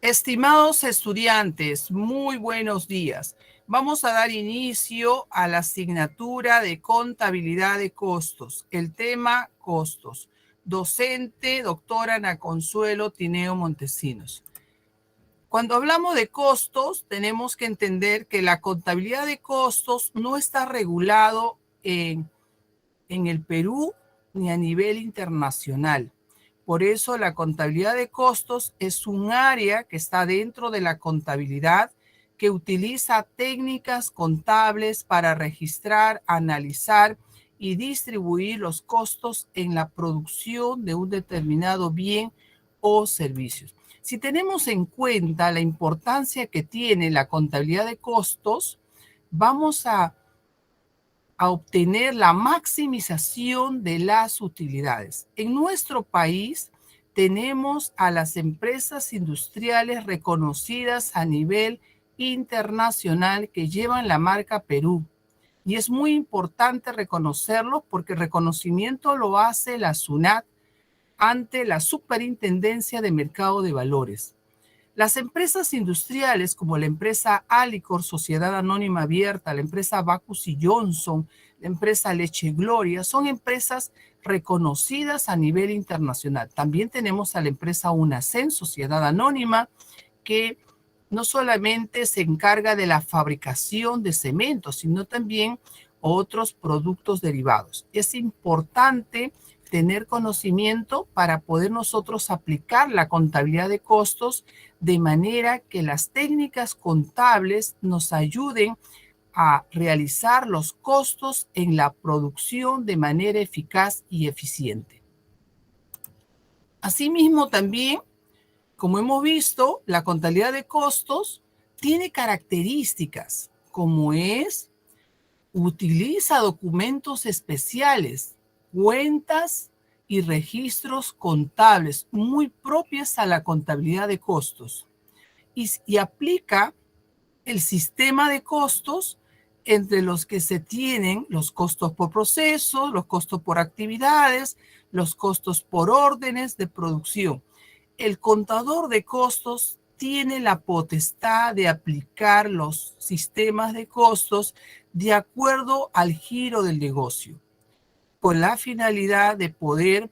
Estimados estudiantes, muy buenos días. Vamos a dar inicio a la asignatura de contabilidad de costos. El tema costos. Docente, doctora Ana Consuelo Tineo Montesinos. Cuando hablamos de costos, tenemos que entender que la contabilidad de costos no está regulado en el Perú ni a nivel internacional. Por eso la contabilidad de costos es un área que está dentro de la contabilidad que utiliza técnicas contables para registrar, analizar y distribuir los costos en la producción de un determinado bien o servicio. Si tenemos en cuenta la importancia que tiene la contabilidad de costos, vamos a obtener la maximización de las utilidades. En nuestro país tenemos a las empresas industriales reconocidas a nivel internacional que llevan la marca Perú. Y es muy importante reconocerlo porque el reconocimiento lo hace la SUNAT ante la Superintendencia de Mercado de Valores. Las empresas industriales como la empresa Alicor, Sociedad Anónima Abierta, la empresa Bacus y Johnson, la empresa Leche Gloria, son empresas reconocidas a nivel internacional. También tenemos a la empresa UNACEN, Sociedad Anónima, que no solamente se encarga de la fabricación de cemento, sino también otros productos derivados. Es importante tener conocimiento para poder nosotros aplicar la contabilidad de costos de manera que las técnicas contables nos ayuden a realizar los costos en la producción de manera eficaz y eficiente. Asimismo, también, como hemos visto, la contabilidad de costos tiene características como utiliza documentos especiales, cuentas y registros contables muy propias a la contabilidad de costos y aplica el sistema de costos entre los que se tienen los costos por proceso, los costos por actividades, los costos por órdenes de producción. El contador de costos tiene la potestad de aplicar los sistemas de costos de acuerdo al giro del negocio, con la finalidad de poder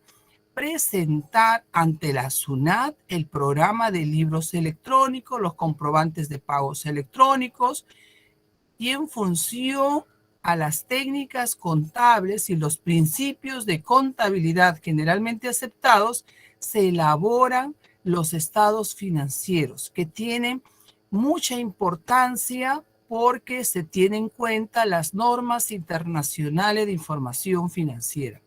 presentar ante la SUNAT el programa de libros electrónicos, los comprobantes de pagos electrónicos, y en función a las técnicas contables y los principios de contabilidad generalmente aceptados, se elaboran los estados financieros, que tienen mucha importancia porque se tienen en cuenta las normas internacionales de información financiera.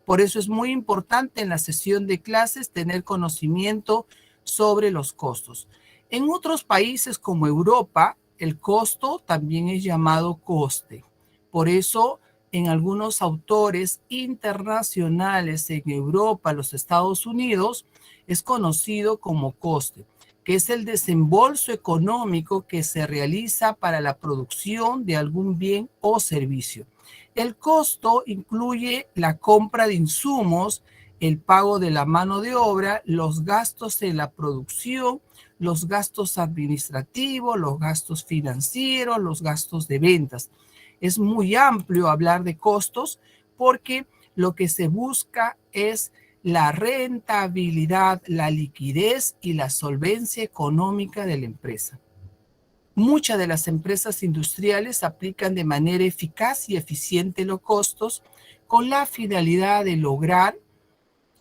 Por eso es muy importante en la sesión de clases tener conocimiento sobre los costos. En otros países como Europa, el costo también es llamado coste. Por eso, en algunos autores internacionales en Europa, los Estados Unidos, es conocido como coste, que es el desembolso económico que se realiza para la producción de algún bien o servicio. El costo incluye la compra de insumos, el pago de la mano de obra, los gastos en la producción, los gastos administrativos, los gastos financieros, los gastos de ventas. Es muy amplio hablar de costos porque lo que se busca es la rentabilidad, la liquidez y la solvencia económica de la empresa. Muchas de las empresas industriales aplican de manera eficaz y eficiente los costos con la finalidad de lograr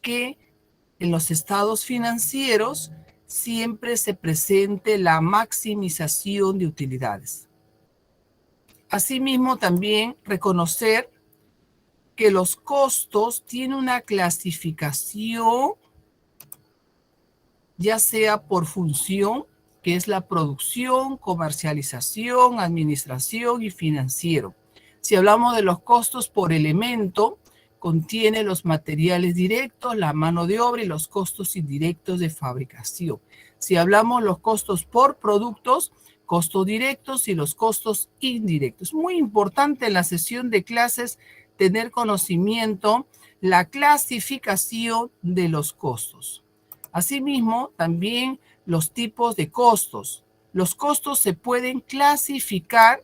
que en los estados financieros siempre se presente la maximización de utilidades. Asimismo, también reconocer que los costos tienen una clasificación, ya sea por función, que es la producción, comercialización, administración y financiero. Si hablamos de los costos por elemento, contiene los materiales directos, la mano de obra y los costos indirectos de fabricación. Si hablamos de los costos por productos, costos directos y los costos indirectos. Muy importante en la sesión de clases tener conocimiento la clasificación de los costos. Asimismo, también los tipos de costos. Los costos se pueden clasificar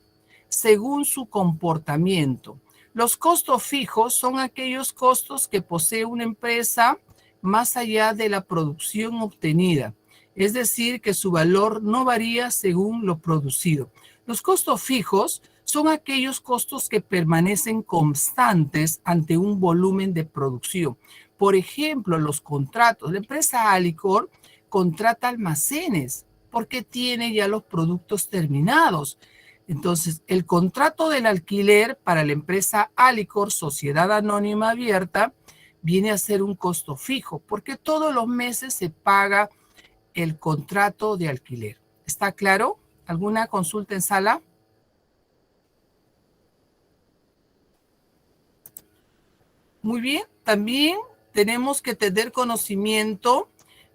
según su comportamiento. Los costos fijos son aquellos costos que posee una empresa más allá de la producción obtenida, es decir, que su valor no varía según lo producido. Los costos fijos son aquellos costos que permanecen constantes ante un volumen de producción. Por ejemplo, los contratos. La empresa Alicor contrata almacenes porque tiene ya los productos terminados. Entonces, el contrato del alquiler para la empresa Alicor, Sociedad Anónima Abierta, viene a ser un costo fijo porque todos los meses se paga el contrato de alquiler. ¿Está claro? ¿Alguna consulta en sala? Muy bien, también tenemos que tener conocimiento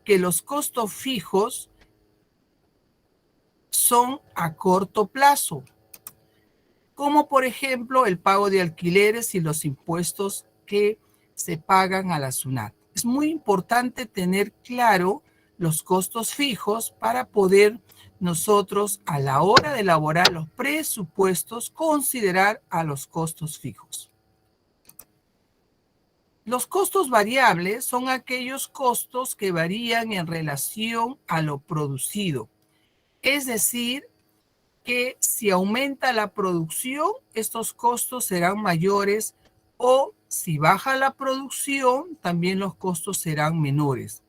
que los costos fijos son a corto plazo, como por ejemplo el pago de alquileres y los impuestos que se pagan a la SUNAT. Es muy importante tener claro los costos fijos para poder nosotros a la hora de elaborar los presupuestos considerar a los costos fijos. Los costos variables son aquellos costos que varían en relación a lo producido. Es decir, que si aumenta la producción, estos costos serán mayores, o si baja la producción, también los costos serán menores.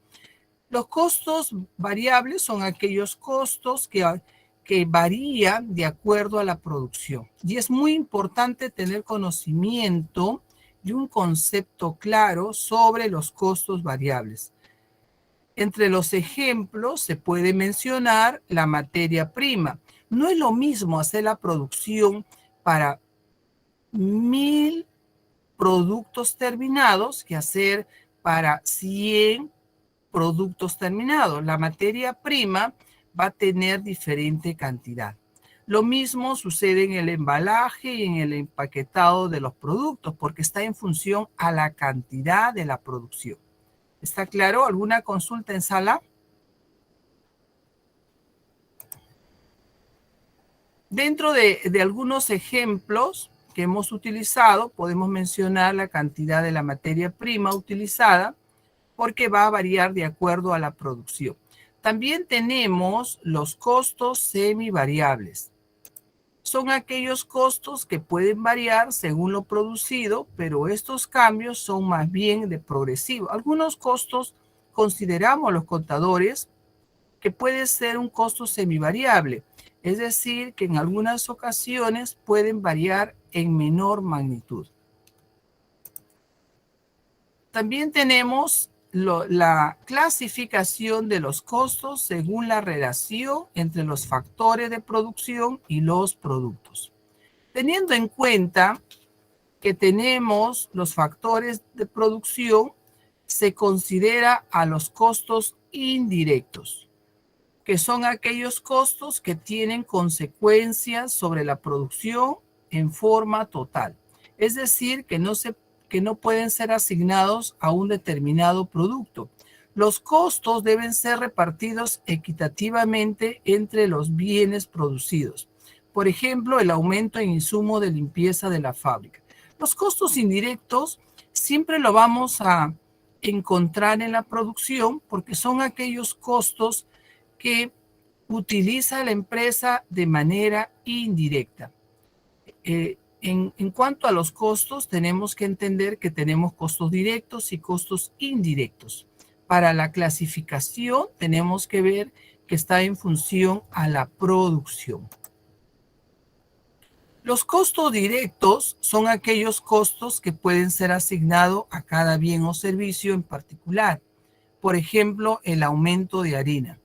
Los costos variables son aquellos costos que varían de acuerdo a la producción. Y es muy importante tener conocimiento y un concepto claro sobre los costos variables. Entre los ejemplos se puede mencionar la materia prima. No es lo mismo hacer la producción para 1000 productos terminados que hacer para 100 productos terminados. La materia prima va a tener diferente cantidad. Lo mismo sucede en el embalaje y en el empaquetado de los productos, porque está en función a la cantidad de la producción. ¿Está claro? ¿Alguna consulta en sala? Dentro de algunos ejemplos que hemos utilizado, podemos mencionar la cantidad de la materia prima utilizada, porque va a variar de acuerdo a la producción. También tenemos los costos semivariables. Son aquellos costos que pueden variar según lo producido, pero estos cambios son más bien de progresivo. Algunos costos consideramos los contadores que puede ser un costo semivariable, es decir, que en algunas ocasiones pueden variar en menor magnitud. También tenemos la clasificación de los costos según la relación entre los factores de producción y los productos. Teniendo en cuenta que tenemos los factores de producción, se considera a los costos indirectos, que son aquellos costos que tienen consecuencias sobre la producción en forma total. Es decir, que no pueden ser asignados a un determinado producto. Los costos deben ser repartidos equitativamente entre los bienes producidos. Por ejemplo, el aumento en insumo de limpieza de la fábrica. Los costos indirectos siempre lo vamos a encontrar en la producción porque son aquellos costos que utiliza la empresa de manera indirecta. En cuanto a los costos, tenemos que entender que tenemos costos directos y costos indirectos. Para la clasificación, tenemos que ver que está en función a la producción. Los costos directos son aquellos costos que pueden ser asignados a cada bien o servicio en particular. Por ejemplo, el aumento de harina,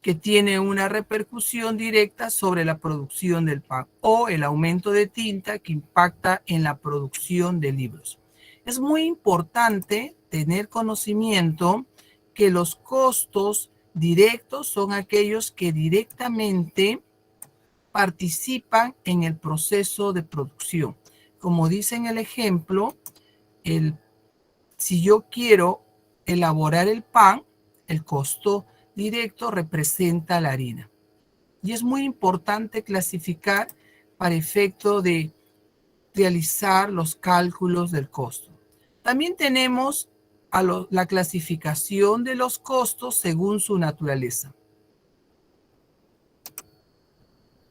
que tiene una repercusión directa sobre la producción del pan, o el aumento de tinta que impacta en la producción de libros. Es muy importante tener conocimiento que los costos directos son aquellos que directamente participan en el proceso de producción. Como dice en el ejemplo, si yo quiero elaborar el pan, el costo directo representa la harina. Y es muy importante clasificar para efecto de realizar los cálculos del costo. También tenemos la clasificación de los costos según su naturaleza.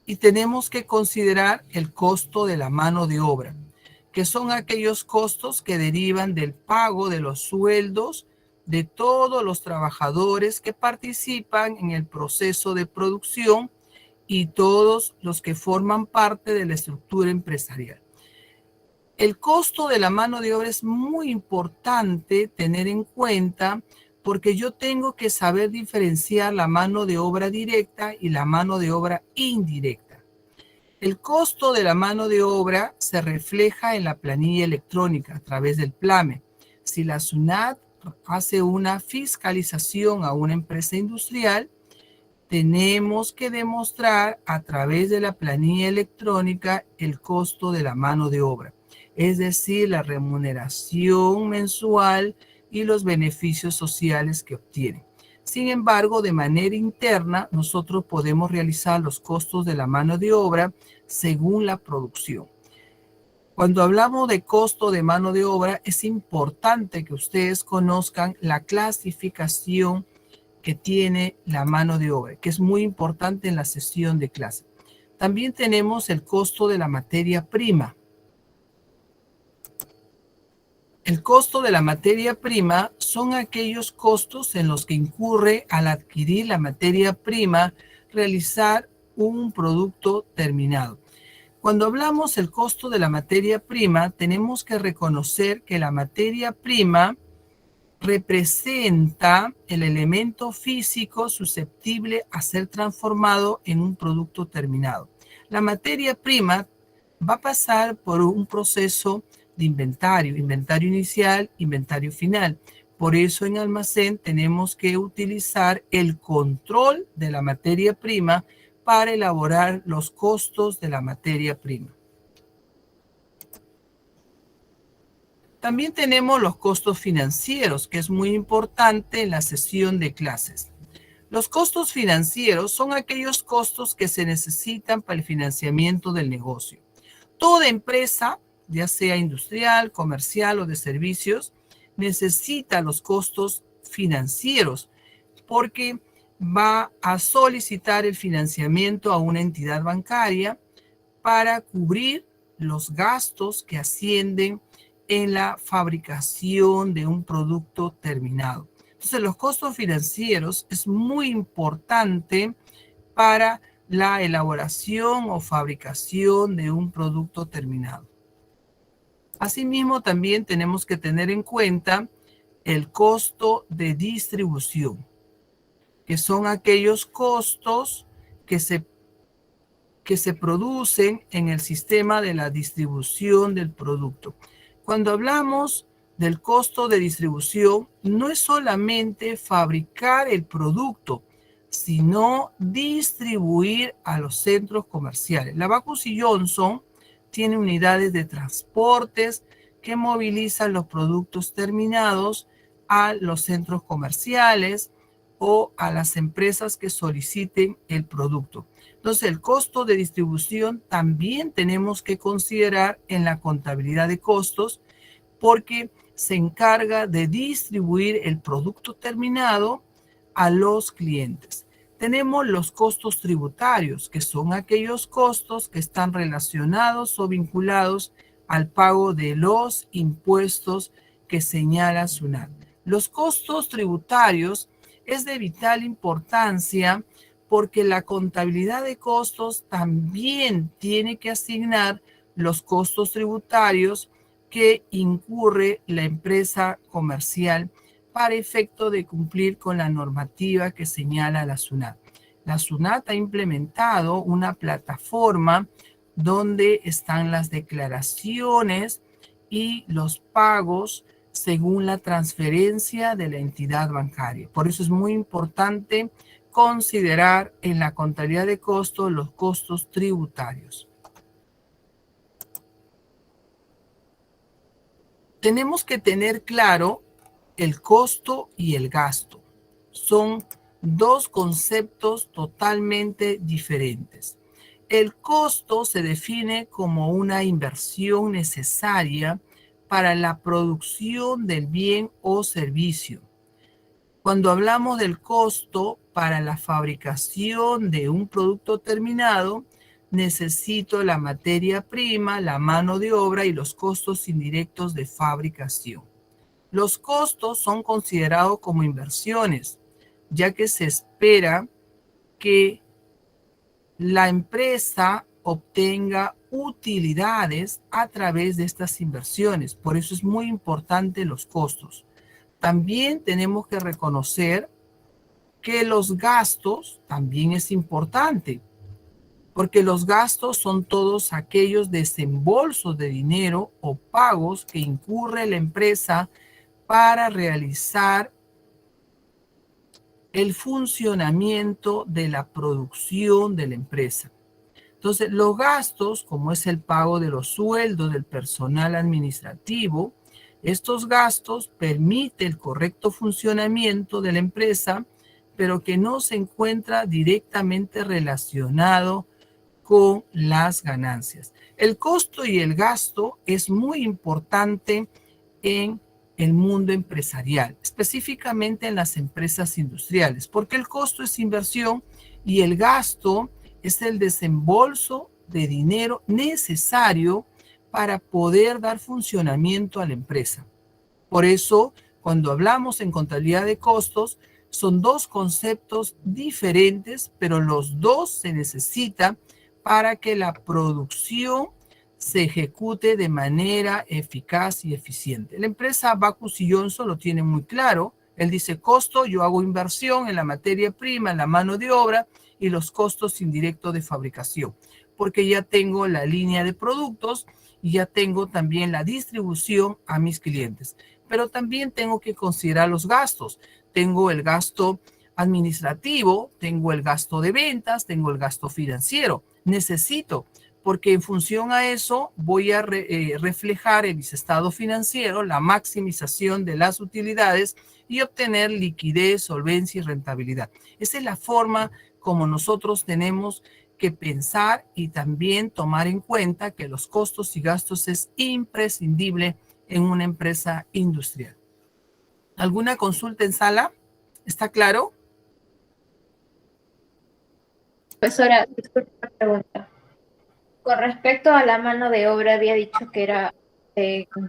Y tenemos que considerar el costo de la mano de obra, que son aquellos costos que derivan del pago de los sueldos de todos los trabajadores que participan en el proceso de producción y todos los que forman parte de la estructura empresarial. El costo de la mano de obra es muy importante tener en cuenta porque yo tengo que saber diferenciar la mano de obra directa y la mano de obra indirecta. El costo de la mano de obra se refleja en la planilla electrónica a través del PLAME. Si la SUNAT hace una fiscalización a una empresa industrial, tenemos que demostrar a través de la planilla electrónica el costo de la mano de obra, es decir, la remuneración mensual y los beneficios sociales que obtienen. Sin embargo, de manera interna, nosotros podemos realizar los costos de la mano de obra según la producción. Cuando hablamos de costo de mano de obra, es importante que ustedes conozcan la clasificación que tiene la mano de obra, que es muy importante en la sesión de clase. También tenemos el costo de la materia prima. El costo de la materia prima son aquellos costos en los que incurre al adquirir la materia prima, realizar un producto terminado. Cuando hablamos del costo de la materia prima, tenemos que reconocer que la materia prima representa el elemento físico susceptible a ser transformado en un producto terminado. La materia prima va a pasar por un proceso de inventario inicial, inventario final. Por eso en almacén tenemos que utilizar el control de la materia prima para elaborar los costos de la materia prima. También tenemos los costos financieros, que es muy importante en la sesión de clases. Los costos financieros son aquellos costos que se necesitan para el financiamiento del negocio. Toda empresa, ya sea industrial, comercial o de servicios, necesita los costos financieros porque va a solicitar el financiamiento a una entidad bancaria para cubrir los gastos que ascienden en la fabricación de un producto terminado. Entonces, los costos financieros es muy importante para la elaboración o fabricación de un producto terminado. Asimismo, también tenemos que tener en cuenta el costo de distribución, que son aquellos costos que se producen en el sistema de la distribución del producto. Cuando hablamos del costo de distribución, no es solamente fabricar el producto, sino distribuir a los centros comerciales. La Bacus & Johnson tiene unidades de transportes que movilizan los productos terminados a los centros comerciales o a las empresas que soliciten el producto. Entonces, el costo de distribución también tenemos que considerar en la contabilidad de costos porque se encarga de distribuir el producto terminado a los clientes. Tenemos los costos tributarios, que son aquellos costos que están relacionados o vinculados al pago de los impuestos que señala SUNAT. Los costos tributarios es de vital importancia porque la contabilidad de costos también tiene que asignar los costos tributarios que incurre la empresa comercial para efecto de cumplir con la normativa que señala la SUNAT. La SUNAT ha implementado una plataforma donde están las declaraciones y los pagos según la transferencia de la entidad bancaria. Por eso es muy importante considerar en la contabilidad de costos los costos tributarios. Tenemos que tener claro el costo y el gasto. son dos conceptos totalmente diferentes. El costo se define como una inversión necesaria para la producción del bien o servicio. Cuando hablamos del costo para la fabricación de un producto terminado, necesito la materia prima, la mano de obra y los costos indirectos de fabricación. Los costos son considerados como inversiones, ya que se espera que la empresa obtenga utilidades a través de estas inversiones. Por eso es muy importante los costos. También tenemos que reconocer que los gastos también es importante, porque los gastos son todos aquellos desembolsos de dinero o pagos que incurre la empresa para realizar el funcionamiento de la producción de la empresa. Entonces, los gastos, como es el pago de los sueldos del personal administrativo, estos gastos permiten el correcto funcionamiento de la empresa, pero que no se encuentra directamente relacionado con las ganancias. El costo y el gasto es muy importante en el mundo empresarial, específicamente en las empresas industriales, porque el costo es inversión y el gasto es el desembolso de dinero necesario para poder dar funcionamiento a la empresa. Por eso, cuando hablamos en contabilidad de costos, son dos conceptos diferentes, pero los dos se necesitan para que la producción se ejecute de manera eficaz y eficiente. La empresa Bacus y Johnson lo tiene muy claro. Él dice costo, yo hago inversión en la materia prima, en la mano de obra y los costos indirectos de fabricación, porque ya tengo la línea de productos y ya tengo también la distribución a mis clientes. Pero también tengo que considerar los gastos. Tengo el gasto administrativo, tengo el gasto de ventas, tengo el gasto financiero. Necesito, porque en función a eso voy a reflejar en mis estados financieros la maximización de las utilidades y obtener liquidez, solvencia y rentabilidad. Esa es la forma como nosotros tenemos que pensar y también tomar en cuenta que los costos y gastos es imprescindible en una empresa industrial. ¿Alguna consulta en sala? ¿Está claro? Profesora, disculpe la pregunta. Con respecto a la mano de obra, había dicho que era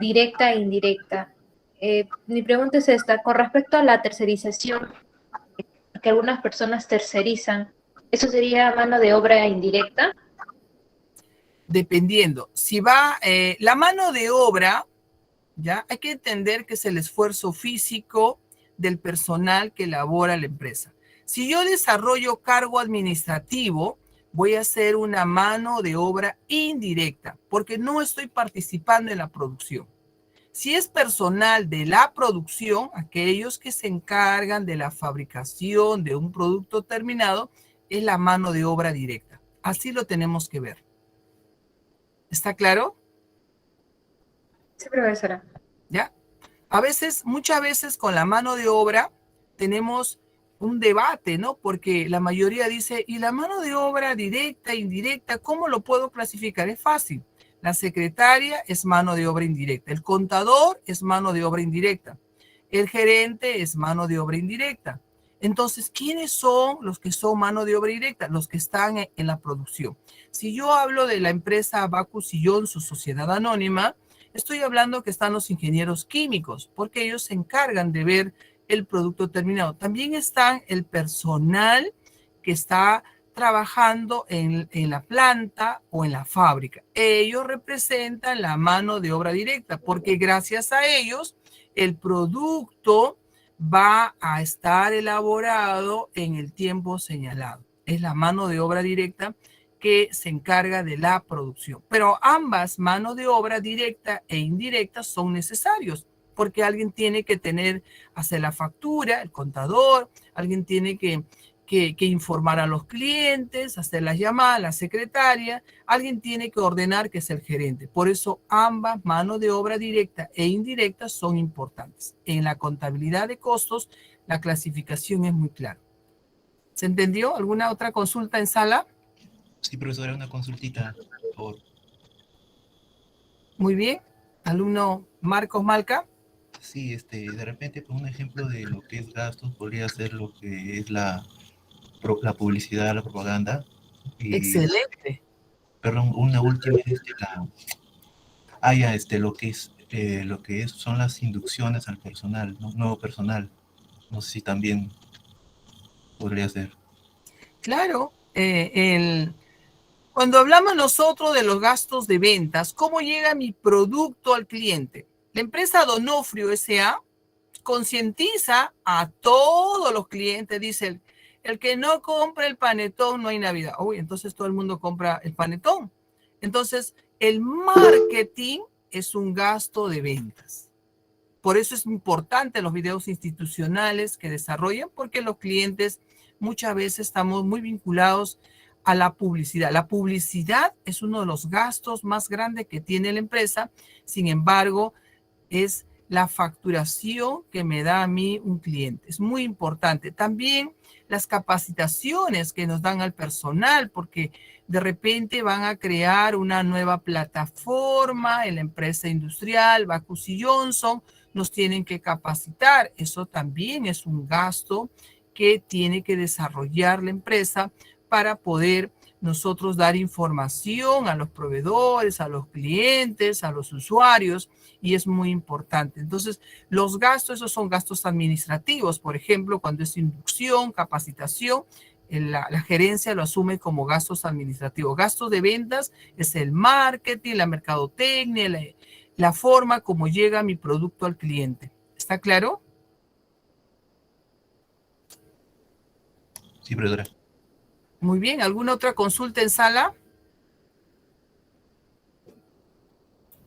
directa e indirecta. Mi pregunta es esta, con respecto a la tercerización, que algunas personas tercerizan, ¿eso sería mano de obra indirecta? Dependiendo. Si va la mano de obra, ¿ya? Hay que entender que es el esfuerzo físico del personal que elabora la empresa. Si yo desarrollo cargo administrativo, voy a hacer una mano de obra indirecta, porque no estoy participando en la producción. Si es personal de la producción, aquellos que se encargan de la fabricación de un producto terminado, es la mano de obra directa. Así lo tenemos que ver. ¿Está claro? Sí, profesora. ¿Ya? A veces, muchas veces con la mano de obra tenemos un debate, ¿no? Porque la mayoría dice, ¿y la mano de obra directa, indirecta, cómo lo puedo clasificar? Es fácil. La secretaria es mano de obra indirecta. El contador es mano de obra indirecta. El gerente es mano de obra indirecta. Entonces, ¿quiénes son los que son mano de obra directa? Los que están en la producción. Si yo hablo de la empresa Bacus y Johnson, su sociedad anónima, estoy hablando que están los ingenieros químicos, porque ellos se encargan de ver el producto terminado. También está el personal que está trabajando en la planta o en la fábrica. Ellos representan la mano de obra directa, porque gracias a ellos el producto va a estar elaborado en el tiempo señalado. Es la mano de obra directa que se encarga de la producción. Pero ambas manos de obra directa e indirecta son necesarios porque alguien tiene que hacer la factura, el contador, alguien tiene que que informar a los clientes, hacer las llamadas, la secretaria, alguien tiene que ordenar, que es el gerente. Por eso ambas, mano de obra directa e indirecta, son importantes. En la contabilidad de costos, la clasificación es muy clara. ¿Se entendió? ¿Alguna otra consulta en sala? Sí, profesora, una consultita, por favor. Muy bien. Alumno Marcos Malca. Sí, de repente, por un ejemplo de lo que es gastos, podría ser lo que es la publicidad, la propaganda. Y, Excelente. perdón, una última es ya, lo que es, son las inducciones al personal, ¿no? Nuevo personal. No sé si también podría ser. Claro. Cuando hablamos nosotros de los gastos de ventas, ¿cómo llega mi producto al cliente? La empresa Donofrio S.A. concientiza a todos los clientes, dice, el que no compre el panetón no hay Navidad. Uy, entonces todo el mundo compra el panetón. Entonces, el marketing es un gasto de ventas. Por eso es importante los videos institucionales que desarrollan, porque los clientes muchas veces estamos muy vinculados a la publicidad. La publicidad es uno de los gastos más grandes que tiene la empresa. Sin embargo, es la facturación que me da a mí un cliente. Es muy importante. También las capacitaciones que nos dan al personal, porque de repente van a crear una nueva plataforma en la empresa industrial, Bacus y Johnson, nos tienen que capacitar. Eso también es un gasto que tiene que desarrollar la empresa para poder nosotros dar información a los proveedores, a los clientes, a los usuarios, y es muy importante. Entonces, los gastos, esos son gastos administrativos, por ejemplo, cuando es inducción, capacitación, la gerencia lo asume como gastos administrativos. Gastos de ventas es el marketing, la mercadotecnia, la forma como llega mi producto al cliente. ¿Está claro? Sí, profesora. Muy bien. ¿Alguna otra consulta en sala?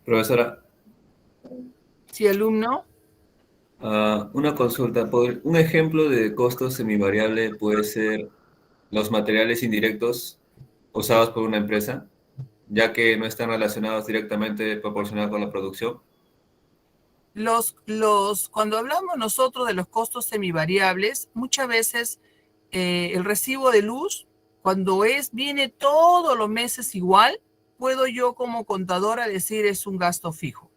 Profesora, Sí, alumno. una consulta. Un ejemplo de costo semivariable puede ser los materiales indirectos usados por una empresa, ya que no están relacionados directamente proporcionados con la producción. Cuando hablamos nosotros de los costos semivariables, muchas veces el recibo de luz, cuando viene todos los meses igual, puedo yo como contadora decir es un gasto fijo.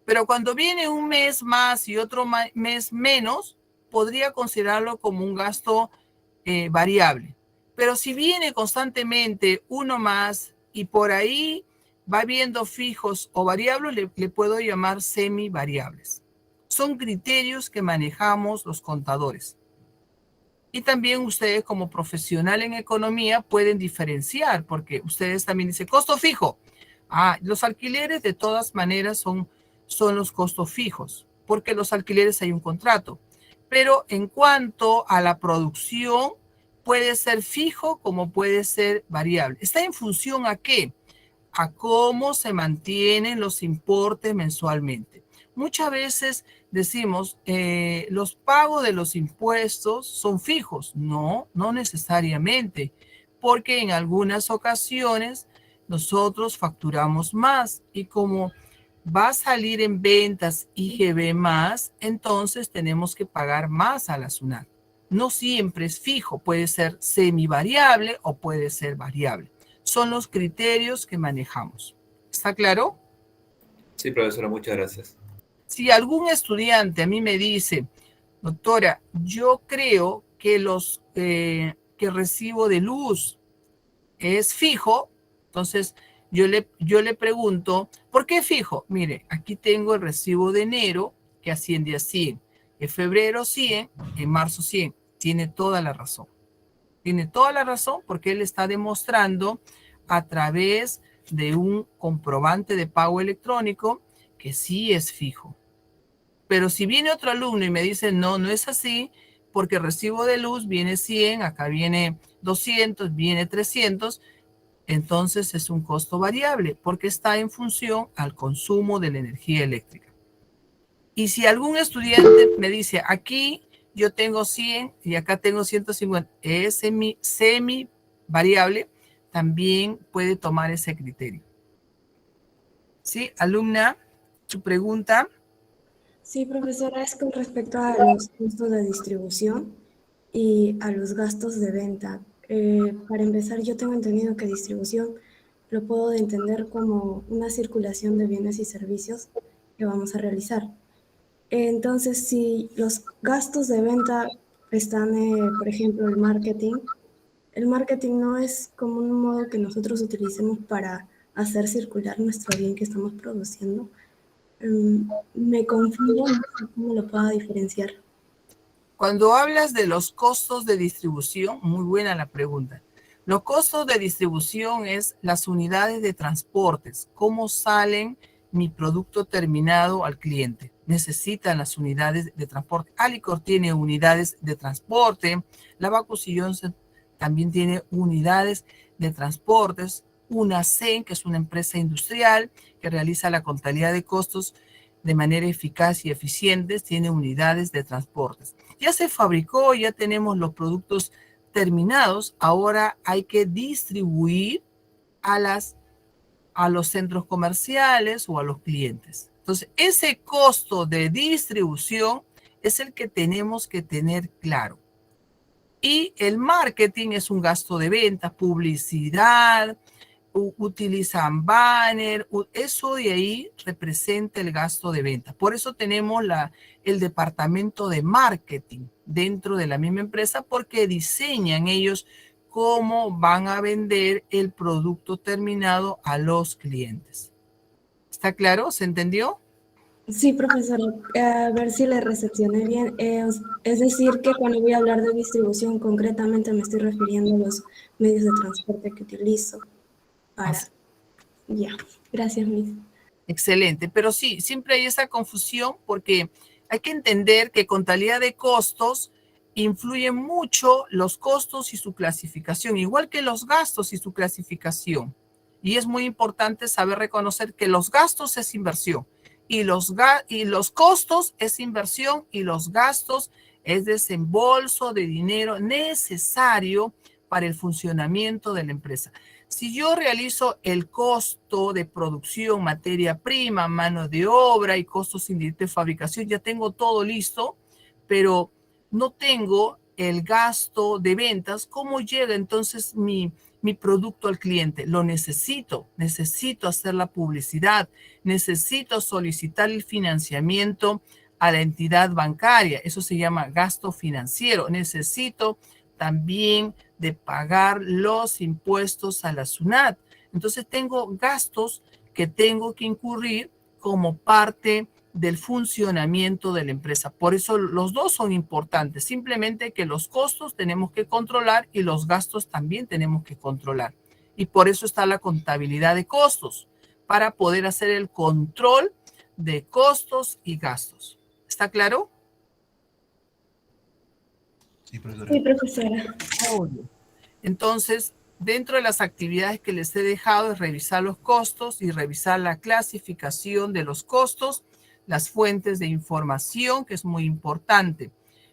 Pero cuando viene un mes más y otro mes menos, podría considerarlo como un gasto variable. Pero si viene constantemente uno más y por ahí va viendo fijos o variables, le puedo llamar semivariables. Son criterios que manejamos los contadores. Y también ustedes como profesional en economía pueden diferenciar, porque ustedes también dicen costo fijo. Los alquileres de todas maneras son los costos fijos, porque los alquileres hay un contrato. Pero en cuanto a la producción, puede ser fijo como puede ser variable. ¿Está en función a qué? A cómo se mantienen los importes mensualmente. Muchas veces decimos, los pagos de los impuestos son fijos. No, no necesariamente, porque en algunas ocasiones nosotros facturamos más y como va a salir en ventas IGB más, entonces tenemos que pagar más a la SUNAT. No siempre es fijo, puede ser semivariable o puede ser variable. Son los criterios que manejamos. ¿Está claro? Sí, profesora, muchas gracias. Si algún estudiante a mí me dice, doctora, yo creo que que recibo de luz es fijo, entonces yo le pregunto, ¿por qué fijo? Mire, aquí tengo el recibo de enero que asciende a 100, en febrero 100, en marzo 100. Tiene toda la razón. Tiene toda la razón porque él está demostrando a través de un comprobante de pago electrónico que sí es fijo. Pero si viene otro alumno y me dice, no, no es así, porque recibo de luz viene 100, acá viene 200, viene 300, entonces es un costo variable porque está en función al consumo de la energía eléctrica. Y si algún estudiante me dice, aquí yo tengo 100 y acá tengo 150, es semi variable, también puede tomar ese criterio. ¿Sí? Alumna, su pregunta. Sí, profesora, es con respecto a los costos de distribución y a los gastos de venta. Para empezar, yo tengo entendido que distribución lo puedo entender como una circulación de bienes y servicios que vamos a realizar. Entonces, si los gastos de venta están, por ejemplo, el marketing no es como un modo que nosotros utilicemos para hacer circular nuestro bien que estamos produciendo. Me confundo, no sé cómo lo puedo diferenciar. Cuando hablas de los costos de distribución, muy buena la pregunta. Los costos de distribución es las unidades de transportes, cómo salen mi producto terminado al cliente. Necesitan las unidades de transporte. Alicor tiene unidades de transporte. Lavaco Johnson también tiene unidades de transportes. UNACEN, que es una empresa industrial que realiza la contabilidad de costos de manera eficaz y eficiente, tiene unidades de transportes. Ya se fabricó, ya tenemos los productos terminados, ahora hay que distribuir a los centros comerciales o a los clientes. Entonces, ese costo de distribución es el que tenemos que tener claro. Y el marketing es un gasto de venta, publicidad, utilizan banner, eso de ahí representa el gasto de venta. Por eso tenemos el departamento de marketing dentro de la misma empresa, porque diseñan ellos cómo van a vender el producto terminado a los clientes. ¿Está claro? ¿Se entendió? Sí, profesora, a ver si le recepcioné bien. Es decir, que cuando voy a hablar de distribución, concretamente me estoy refiriendo a los medios de transporte que utilizo para... Así. Ya, gracias, Miss. Excelente, pero sí, siempre hay esa confusión porque hay que entender que contabilidad de costos influye mucho los costos y su clasificación, igual que los gastos y su clasificación. Y es muy importante saber reconocer que los gastos es inversión y los costos es inversión y los gastos es desembolso de dinero necesario para el funcionamiento de la empresa. Si yo realizo el costo de producción, materia prima, mano de obra y costos indirectos de fabricación, ya tengo todo listo, pero no tengo el gasto de ventas, ¿cómo llega entonces mi producto al cliente? Lo necesito hacer la publicidad, necesito solicitar el financiamiento a la entidad bancaria, eso se llama gasto financiero, necesito también de pagar los impuestos a la SUNAT. Entonces tengo gastos que tengo que incurrir como parte del funcionamiento de la empresa. Por eso los dos son importantes. Simplemente que los costos tenemos que controlar y los gastos también tenemos que controlar. Y por eso está la contabilidad de costos, para poder hacer el control de costos y gastos. ¿Está claro? Sí, profesora. Sí, profesora. Entonces, dentro de las actividades que les he dejado es revisar los costos y revisar la clasificación de los costos, las fuentes de información, que es muy importante.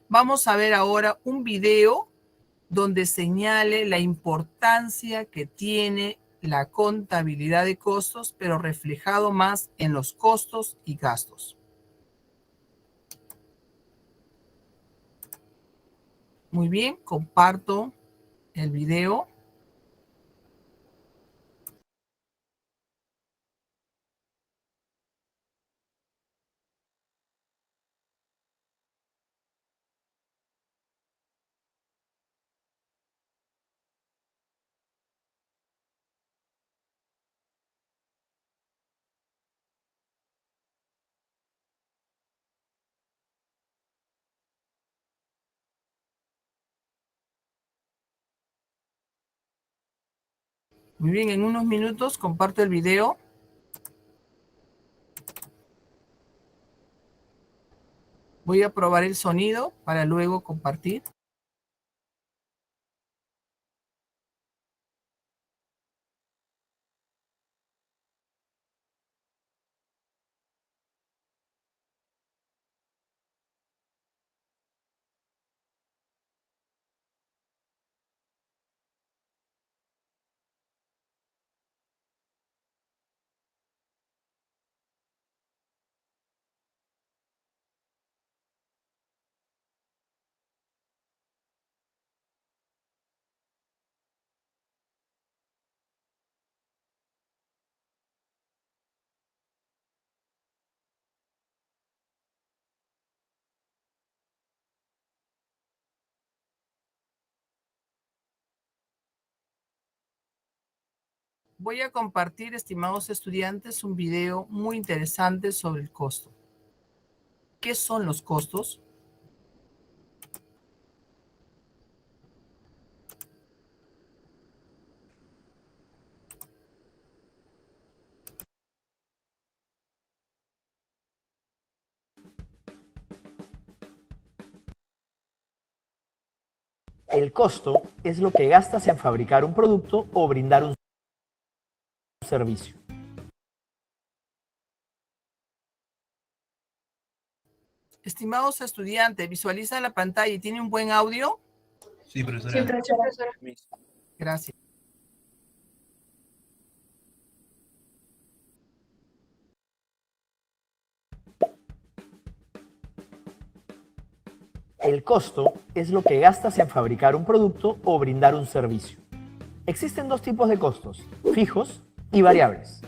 Vamos a ver ahora un video donde señale la importancia que tiene la contabilidad de costos, pero reflejado más en los costos y gastos. Muy bien, comparto el video. Muy bien, en unos minutos comparto el video. Voy a probar el sonido para luego compartir. Voy a compartir, estimados estudiantes, un video muy interesante sobre el costo. ¿Qué son los costos? El costo es lo que gastas en fabricar un producto o brindar un servicio. Estimados estudiantes, ¿visualizan la pantalla y tiene un buen audio? Sí, Sí, profesora. profesora. Gracias. El costo es lo que gastas en fabricar un producto o brindar un servicio. Existen dos tipos de costos, fijos y variables.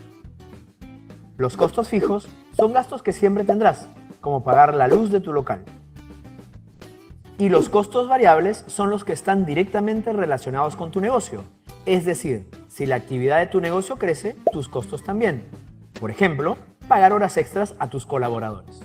Los costos fijos son gastos que siempre tendrás, como pagar la luz de tu local. Y los costos variables son los que están directamente relacionados con tu negocio. Es decir, si la actividad de tu negocio crece, tus costos también. Por ejemplo, pagar horas extras a tus colaboradores.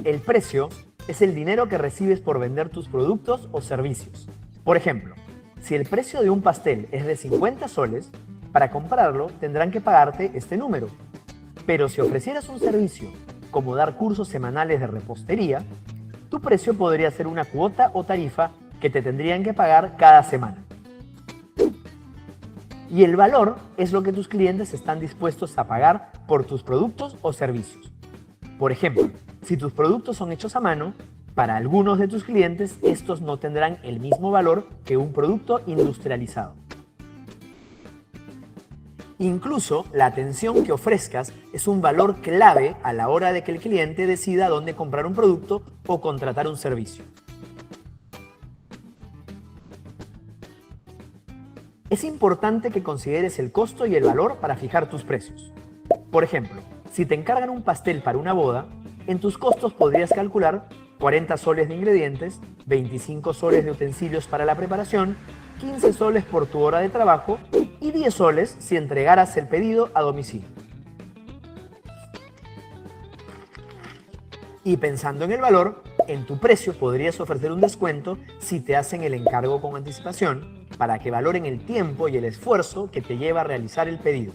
El precio es el dinero que recibes por vender tus productos o servicios. Por ejemplo, si el precio de un pastel es de 50 soles, para comprarlo tendrán que pagarte este número. Pero si ofrecieras un servicio, como dar cursos semanales de repostería, tu precio podría ser una cuota o tarifa que te tendrían que pagar cada semana. Y el valor es lo que tus clientes están dispuestos a pagar por tus productos o servicios. Por ejemplo, si tus productos son hechos a mano, para algunos de tus clientes estos no tendrán el mismo valor que un producto industrializado. Incluso la atención que ofrezcas es un valor clave a la hora de que el cliente decida dónde comprar un producto o contratar un servicio. Es importante que consideres el costo y el valor para fijar tus precios. Por ejemplo, si te encargan un pastel para una boda, en tus costos podrías calcular 40 soles de ingredientes, 25 soles de utensilios para la preparación, 15 soles por tu hora de trabajo y 10 soles si entregaras el pedido a domicilio. Y pensando en el valor, en tu precio podrías ofrecer un descuento si te hacen el encargo con anticipación para que valoren el tiempo y el esfuerzo que te lleva a realizar el pedido.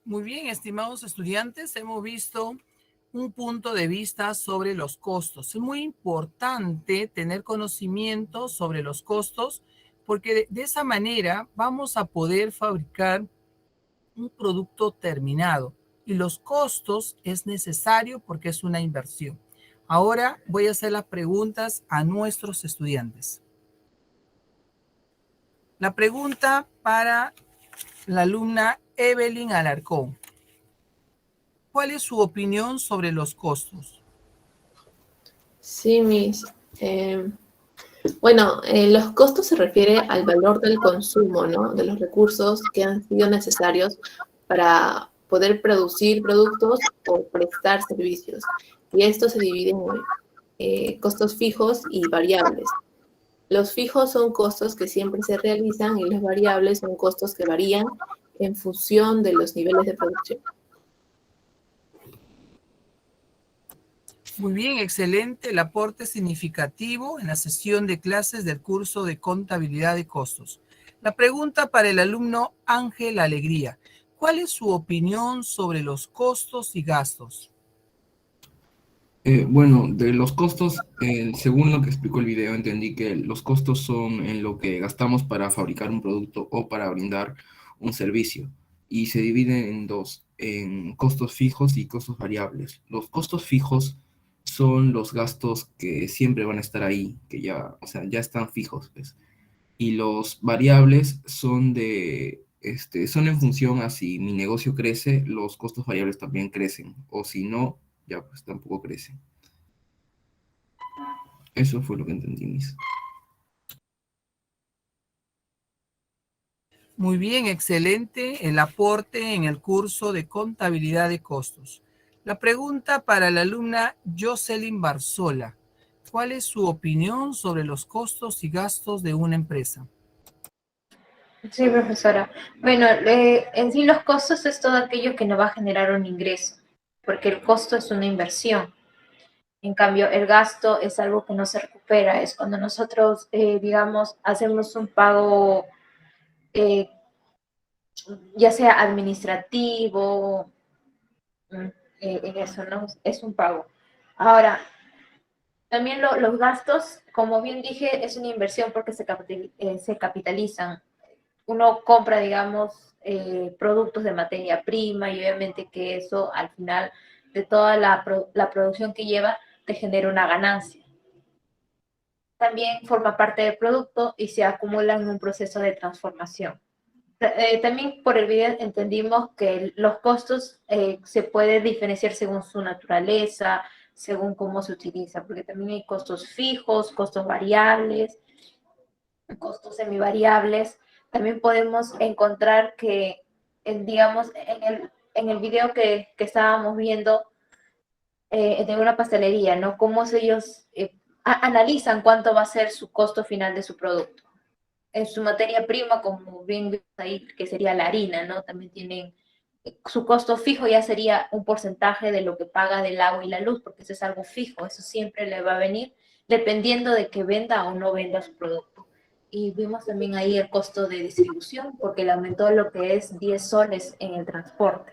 Muy bien, estimados estudiantes, hemos visto un punto de vista sobre los costos. Es muy importante tener conocimiento sobre los costos porque de esa manera vamos a poder fabricar un producto terminado y los costos es necesario porque es una inversión. Ahora voy a hacer las preguntas a nuestros estudiantes. La pregunta para la alumna Evelyn Alarcón. ¿Cuál es su opinión sobre los costos? Sí, los costos se refiere al valor del consumo, ¿no? De los recursos que han sido necesarios para poder producir productos o prestar servicios. Y esto se divide en costos fijos y variables. Los fijos son costos que siempre se realizan y los variables son costos que varían en función de los niveles de producción. Muy bien, excelente. El aporte significativo en la sesión de clases del curso de contabilidad de costos. La pregunta para el alumno Ángel Alegría. ¿Cuál es su opinión sobre los costos y gastos? De los costos, según lo que explicó el video, entendí que los costos son en lo que gastamos para fabricar un producto o para brindar un servicio. Y se dividen en dos, en costos fijos y costos variables. Los costos fijos son los gastos que siempre van a estar ahí, que ya, o sea, ya están fijos, pues. Y los variables son en función a si mi negocio crece, los costos variables también crecen. O si no, ya pues tampoco crecen. Eso fue lo que entendí, Miss. Muy bien, excelente el aporte en el curso de contabilidad de costos. La pregunta para la alumna Jocelyn Barzola. ¿Cuál es su opinión sobre los costos y gastos de una empresa? Sí, profesora. Bueno, en sí los costos es todo aquello que no va a generar un ingreso, porque el costo es una inversión. En cambio, el gasto es algo que no se recupera. Es cuando nosotros, digamos, hacemos un pago, eh, ya sea administrativo, mm, en eso, ¿no? Es un pago. Ahora, también los gastos, como bien dije, es una inversión porque se capitalizan. Uno compra, digamos, productos de materia prima y obviamente que eso al final de toda la producción que lleva te genera una ganancia. También forma parte del producto y se acumula en un proceso de transformación. También por el video entendimos que los costos se pueden diferenciar según su naturaleza, según cómo se utiliza, porque también hay costos fijos, costos variables, costos semivariables. También podemos encontrar que, digamos, en el video que estábamos viendo de una pastelería, ¿no? Cómo ellos analizan cuánto va a ser su costo final de su producto. En su materia prima, como bien vimos ahí, que sería la harina, ¿no? También tienen su costo fijo, ya sería un porcentaje de lo que paga del agua y la luz, porque eso es algo fijo, eso siempre le va a venir dependiendo de que venda o no venda su producto. Y vimos también ahí el costo de distribución, porque le aumentó lo que es 10 soles en el transporte.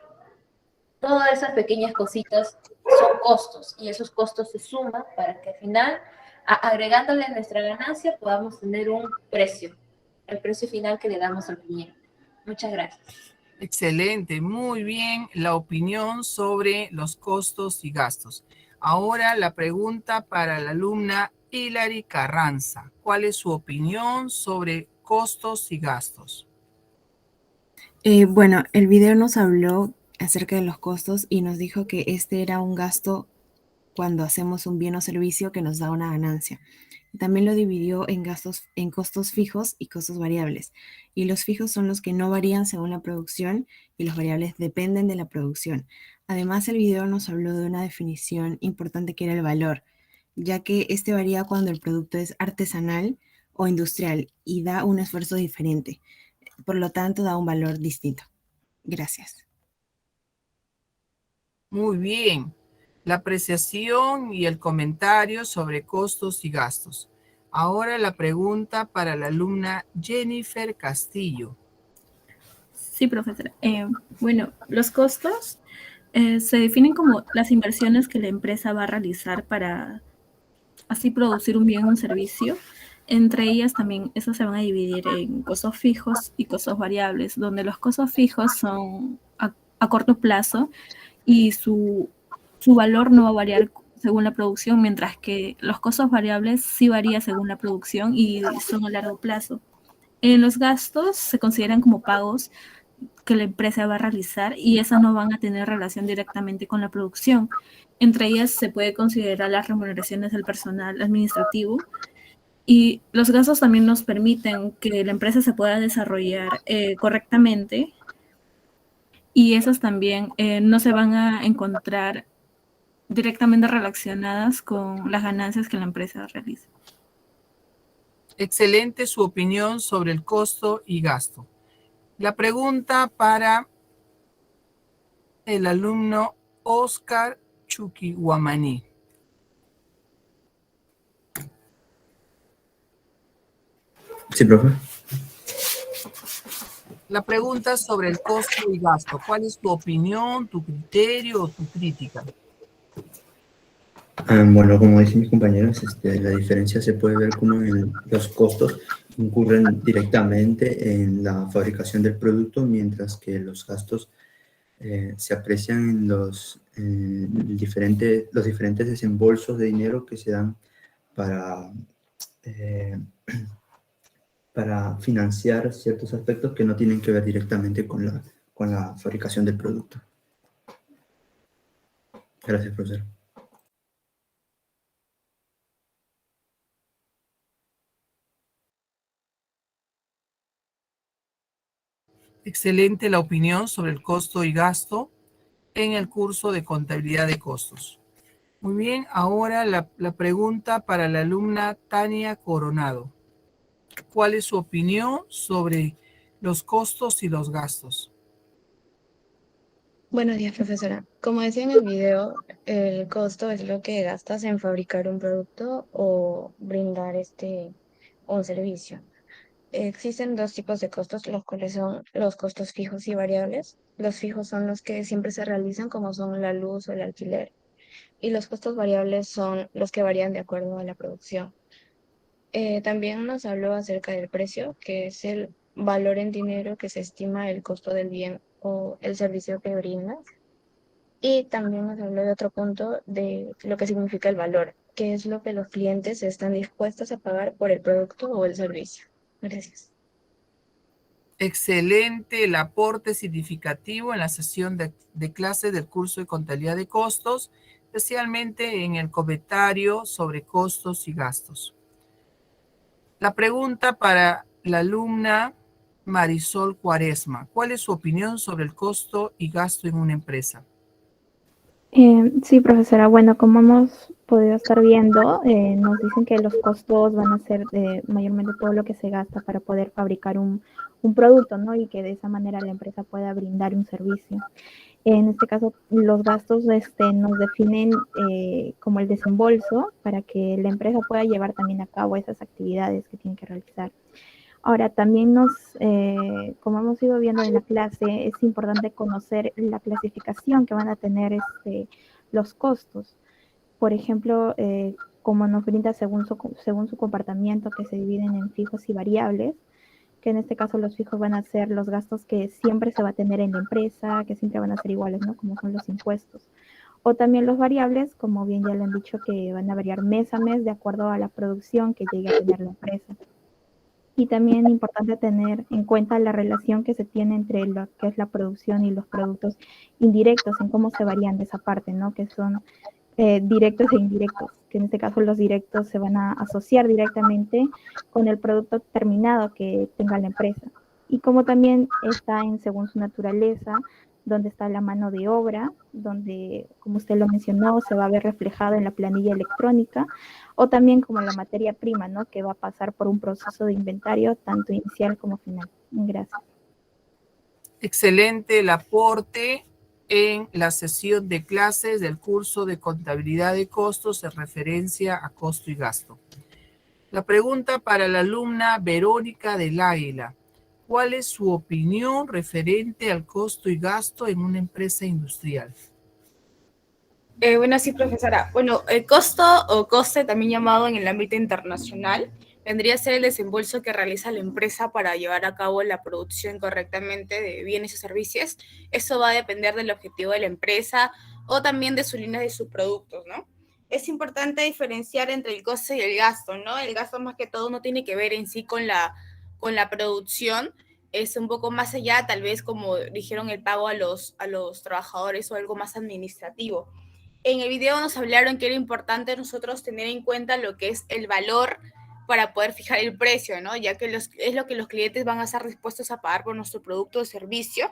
Todas esas pequeñas cositas son costos y esos costos se suman para que al final, agregándole nuestra ganancia, podamos tener un precio, el precio final que le damos al cliente. Muchas gracias. Excelente, muy bien la opinión sobre los costos y gastos. Ahora la pregunta para la alumna Hilary Carranza. ¿Cuál es su opinión sobre costos y gastos? Bueno, el video nos habló acerca de los costos y nos dijo que este era un gasto cuando hacemos un bien o servicio que nos da una ganancia. También lo dividió en gastos, en costos fijos y costos variables. Y los fijos son los que no varían según la producción y los variables dependen de la producción. Además, el video nos habló de una definición importante que era el valor, ya que este varía cuando el producto es artesanal o industrial y da un esfuerzo diferente. Por lo tanto, da un valor distinto. Gracias. Muy bien. La apreciación y el comentario sobre costos y gastos. Ahora la pregunta para la alumna Jennifer Castillo. Sí, profesora. Bueno, los costos se definen como las inversiones que la empresa va a realizar para así producir un bien o un servicio. Entre ellas también, esas se van a dividir en costos fijos y costos variables, donde los costos fijos son a corto plazo y su valor no va a variar según la producción, mientras que los costos variables sí varían según la producción y son a largo plazo. En los gastos se consideran como pagos que la empresa va a realizar y esas no van a tener relación directamente con la producción. Entre ellas se puede considerar las remuneraciones del personal administrativo y los gastos también nos permiten que la empresa se pueda desarrollar correctamente y esas también no se van a encontrar directamente relacionadas con las ganancias que la empresa realiza. Excelente su opinión sobre el costo y gasto. La pregunta para el alumno Oscar Chuquihuamaní. Sí, profe. La pregunta sobre el costo y gasto. ¿Cuál es tu opinión, tu criterio o tu crítica? Bueno, como dicen mis compañeros, la diferencia se puede ver como en los costos incurren directamente en la fabricación del producto, mientras que los gastos se aprecian en los diferentes desembolsos de dinero que se dan para, eh, para financiar ciertos aspectos que no tienen que ver directamente con la fabricación del producto. Gracias, profesor. Excelente la opinión sobre el costo y gasto en el curso de contabilidad de costos. Muy bien, ahora la pregunta para la alumna Tania Coronado. ¿Cuál es su opinión sobre los costos y los gastos? Buenos días, profesora. Como decía en el video, el costo es lo que gastas en fabricar un producto o brindar un servicio. Existen dos tipos de costos, los cuales son los costos fijos y variables. Los fijos son los que siempre se realizan, como son la luz o el alquiler, y los costos variables son los que varían de acuerdo a la producción. También nos habló acerca del precio, que es el valor en dinero que se estima el costo del bien o el servicio que brindas. Y también nos habló de otro punto de lo que significa el valor, que es lo que los clientes están dispuestos a pagar por el producto o el servicio. Gracias. Excelente el aporte significativo en la sesión de clase del curso de contabilidad de costos, especialmente en el comentario sobre costos y gastos. La pregunta para la alumna Marisol Cuaresma. ¿Cuál es su opinión sobre el costo y gasto en una empresa? Sí, profesora. Bueno, como hemos podido estar viendo, nos dicen que los costos van a ser mayormente todo lo que se gasta para poder fabricar un producto, ¿no? Y que de esa manera la empresa pueda brindar un servicio. En este caso, los gastos nos definen como el desembolso para que la empresa pueda llevar también a cabo esas actividades que tiene que realizar. Ahora, también como hemos ido viendo en la clase, es importante conocer la clasificación que van a tener los costos. Por ejemplo, como nos brinda según su comportamiento, que se dividen en fijos y variables, que en este caso los fijos van a ser los gastos que siempre se va a tener en la empresa, que siempre van a ser iguales, ¿no? Como son los impuestos. O también los variables, como bien ya lo han dicho, que van a variar mes a mes de acuerdo a la producción que llegue a tener la empresa. Y también es importante tener en cuenta la relación que se tiene entre lo que es la producción y los productos indirectos, en cómo se varían de esa parte, ¿no? Que son directos e indirectos, que en este caso los directos se van a asociar directamente con el producto terminado que tenga la empresa. Y como también está según su naturaleza, donde está la mano de obra, donde, como usted lo mencionó, se va a ver reflejado en la planilla electrónica, o también como la materia prima, ¿no? Que va a pasar por un proceso de inventario, tanto inicial como final. Gracias. Excelente el aporte en la sesión de clases del curso de contabilidad de costos en referencia a costo y gasto. La pregunta para la alumna Verónica del Águila. ¿Cuál es su opinión referente al costo y gasto en una empresa industrial? Bueno, sí, profesora. Bueno, el costo o coste, también llamado en el ámbito internacional, vendría a ser el desembolso que realiza la empresa para llevar a cabo la producción correctamente de bienes y servicios. Eso va a depender del objetivo de la empresa o también de su línea de sus productos, ¿no? Es importante diferenciar entre el coste y el gasto, ¿no? El gasto más que todo no tiene que ver en sí con la producción, es un poco más allá, tal vez como dijeron, el pago a los trabajadores o algo más administrativo. En el video nos hablaron que era importante nosotros tener en cuenta lo que es el valor para poder fijar el precio, ¿no? Ya que es lo que los clientes van a estar dispuestos a pagar por nuestro producto o servicio.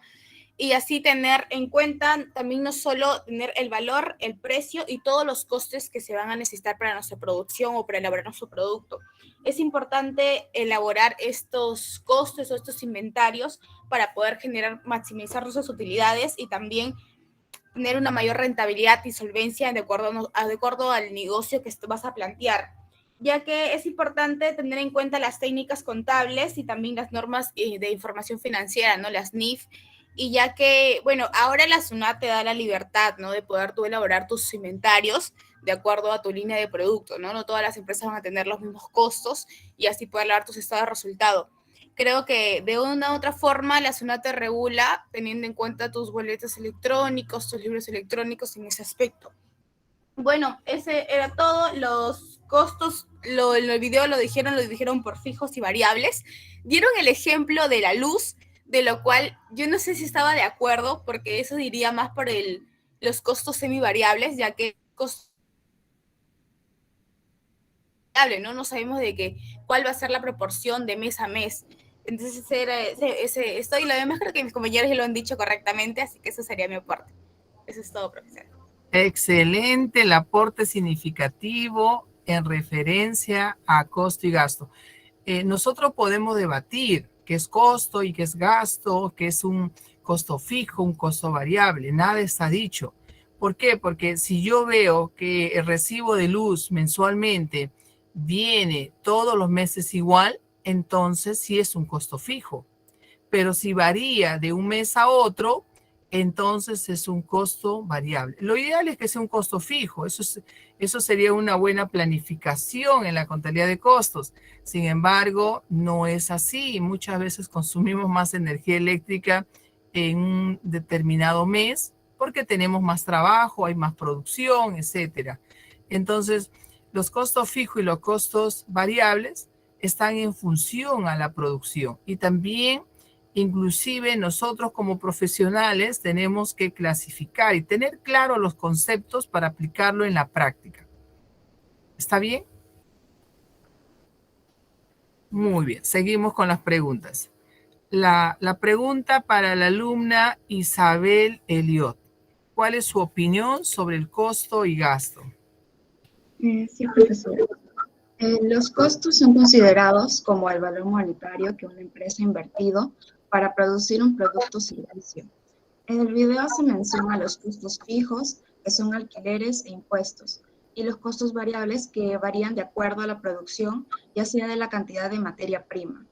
Y así tener en cuenta también no solo tener el valor, el precio y todos los costes que se van a necesitar para nuestra producción o para elaborar nuestro producto. Es importante elaborar estos costes o estos inventarios para poder maximizar nuestras utilidades y también tener una mayor rentabilidad y solvencia de acuerdo al negocio que vas a plantear, ya que es importante tener en cuenta las técnicas contables y también las normas de información financiera, ¿no? Las NIF, y ya que, bueno, ahora la SUNAT te da la libertad, ¿no? De poder tú elaborar tus inventarios de acuerdo a tu línea de producto, ¿no? No todas las empresas van a tener los mismos costos y así poder elaborar tus estados de resultado. Creo que de una u otra forma la SUNAT te regula teniendo en cuenta tus boletos electrónicos, tus libros electrónicos en ese aspecto. Bueno, ese era todo. Los costos, en el video lo dijeron por fijos y variables. Dieron el ejemplo de la luz, de lo cual yo no sé si estaba de acuerdo, porque eso diría más por los costos semivariables, ya que ¿no? No sabemos cuál va a ser la proporción de mes a mes. Entonces, estoy la demás creo que mis compañeros ya lo han dicho correctamente, así que eso sería mi aporte. Eso es todo, profesora. Excelente, el aporte significativo en referencia a costo y gasto. Nosotros podemos debatir qué es costo y qué es gasto, qué es un costo fijo, un costo variable. Nada está dicho. ¿Por qué? Porque si yo veo que el recibo de luz mensualmente viene todos los meses igual, entonces sí es un costo fijo. Pero si varía de un mes a otro, entonces es un costo variable. Lo ideal es que sea un costo fijo. Eso sería una buena planificación en la contabilidad de costos. Sin embargo, no es así. Muchas veces consumimos más energía eléctrica en un determinado mes porque tenemos más trabajo, hay más producción, etcétera. Entonces, los costos fijos y los costos variables están en función a la producción. Y también, inclusive, nosotros como profesionales tenemos que clasificar y tener claro los conceptos para aplicarlo en la práctica. ¿Está bien? Muy bien, seguimos con las preguntas. La pregunta para la alumna Isabel Eliot. ¿Cuál es su opinión sobre el costo y gasto? Sí, profesora. Los costos son considerados como el valor monetario que una empresa ha invertido para producir un producto o servicio. En el video se menciona los costos fijos, que son alquileres e impuestos, y los costos variables que varían de acuerdo a la producción, ya sea de la cantidad de materia prima.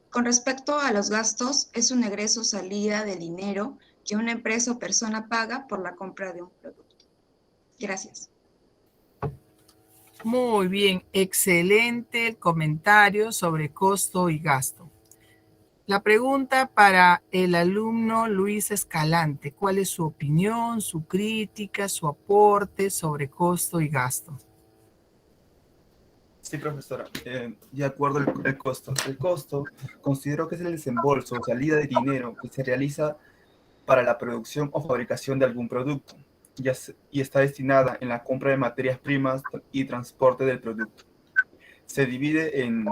Con respecto a los gastos, es un egreso o salida de dinero que una empresa o persona paga por la compra de un producto. Gracias. Muy bien, excelente el comentario sobre costo y gasto. La pregunta para el alumno Luis Escalante. ¿Cuál es su opinión, su crítica, su aporte sobre costo y gasto? Sí, profesora. De acuerdo al costo. El costo considero que es el desembolso o salida de dinero que se realiza para la producción o fabricación de algún producto y está destinada en la compra de materias primas y transporte del producto. Se divide en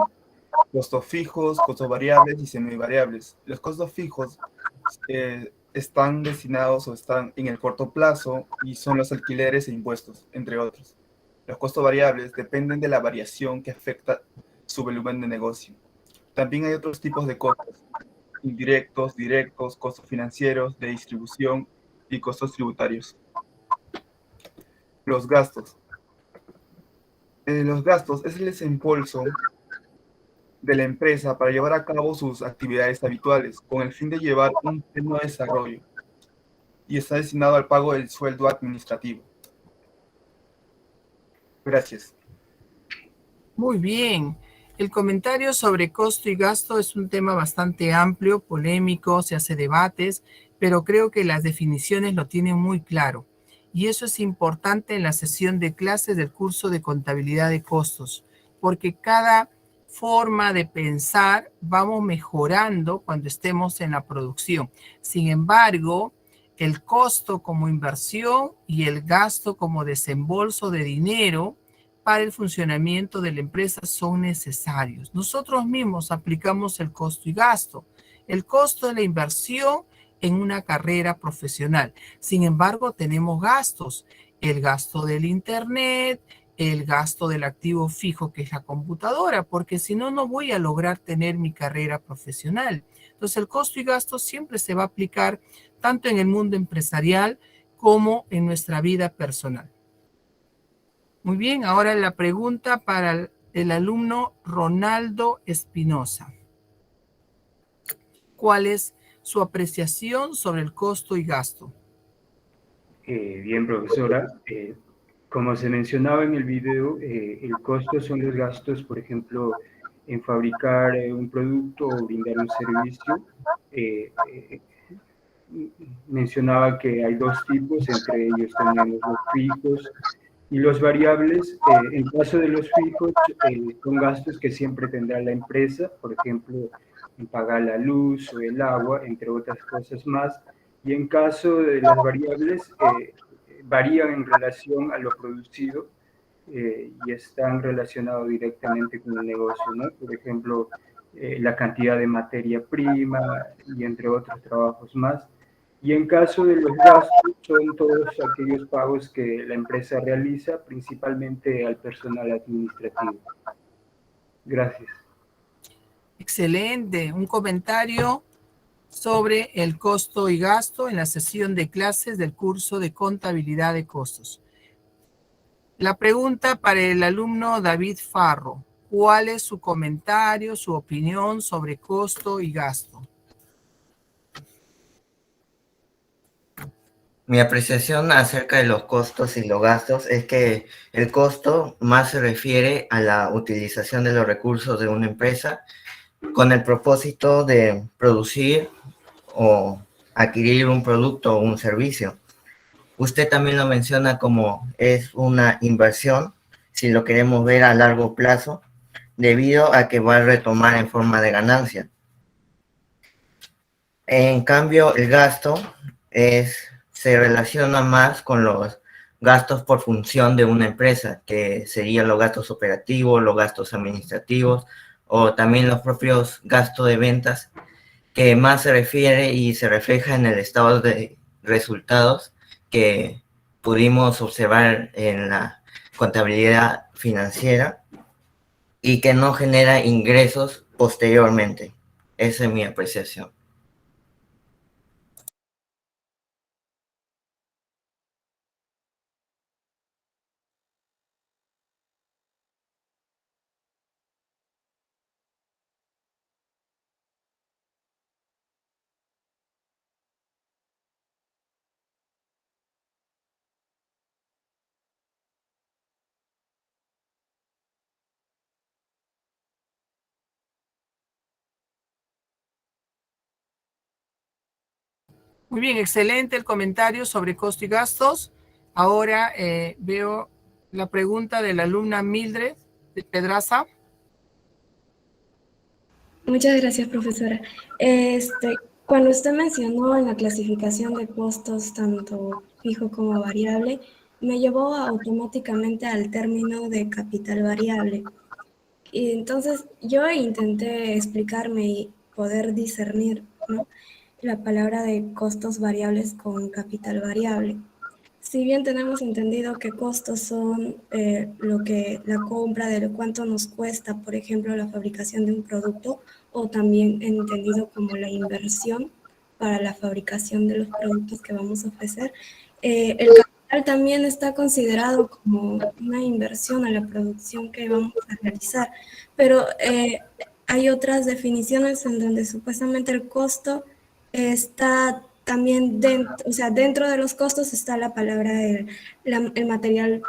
costos fijos, costos variables y semivariables. Los costos fijos están destinados o están en el corto plazo y son los alquileres e impuestos, entre otros. Los costos variables dependen de la variación que afecta su volumen de negocio. También hay otros tipos de costos: indirectos, directos, costos financieros, de distribución y costos tributarios. Los gastos. Los gastos es el desembolso de la empresa para llevar a cabo sus actividades habituales con el fin de llevar un pleno desarrollo y está destinado al pago del sueldo administrativo. Gracias. Muy bien. El comentario sobre costo y gasto es un tema bastante amplio, polémico, se hace debates, pero creo que las definiciones lo tienen muy claro. Y eso es importante en la sesión de clases del curso de contabilidad de costos, porque cada forma de pensar vamos mejorando cuando estemos en la producción. Sin embargo, el costo como inversión y el gasto como desembolso de dinero para el funcionamiento de la empresa son necesarios. Nosotros mismos aplicamos el costo y gasto. El costo de la inversión en una carrera profesional. Sin embargo, tenemos gastos. El gasto del internet, el gasto del activo fijo que es la computadora, porque si no, no voy a lograr tener mi carrera profesional. Entonces, el costo y gasto siempre se va a aplicar tanto en el mundo empresarial como en nuestra vida personal. Muy bien, ahora la pregunta para el alumno Ronaldo Espinosa. ¿Cuál es su apreciación sobre el costo y gasto? Bien, profesora. Como se mencionaba en el video, el costo son los gastos, por ejemplo, en fabricar un producto o brindar un servicio. Mencionaba que hay dos tipos, entre ellos tenemos los fijos y los variables. En caso de los fijos, son gastos que siempre tendrá la empresa, por ejemplo, en pagar la luz o el agua, entre otras cosas más. Y en caso de las variables, varían en relación a lo producido y están relacionados directamente con el negocio, ¿no? Por ejemplo, la cantidad de materia prima y entre otros trabajos más. Y en caso de los gastos, son todos aquellos pagos que la empresa realiza, principalmente al personal administrativo. Gracias. Excelente. Un comentario sobre el costo y gasto en la sesión de clases del curso de contabilidad de costos. La pregunta para el alumno David Farro. ¿Cuál es su comentario, su opinión sobre costo y gasto? Mi apreciación acerca de los costos y los gastos es que el costo más se refiere a la utilización de los recursos de una empresa con el propósito de producir o adquirir un producto o un servicio. Usted también lo menciona como es una inversión, si lo queremos ver a largo plazo, debido a que va a retomar en forma de ganancia. En cambio, el gasto se relaciona más con los gastos por función de una empresa, que serían los gastos operativos, los gastos administrativos o también los propios gastos de ventas, que más se refiere y se refleja en el estado de resultados que pudimos observar en la contabilidad financiera y que no genera ingresos posteriormente. Esa es mi apreciación. Muy bien, excelente el comentario sobre costo y gastos. Ahora veo la pregunta de la alumna Mildred Pedraza. Muchas gracias, profesora. Cuando usted mencionó en la clasificación de costos, tanto fijo como variable, me llevó automáticamente al término de capital variable. Y entonces yo intenté explicarme y poder discernir, ¿no?, la palabra de costos variables con capital variable. Si bien tenemos entendido que costos son la compra de cuánto nos cuesta, por ejemplo, la fabricación de un producto, o también entendido como la inversión para la fabricación de los productos que vamos a ofrecer, el capital también está considerado como una inversión a la producción que vamos a realizar, pero hay otras definiciones en donde supuestamente el costo está también dentro de los costos está la palabra el material,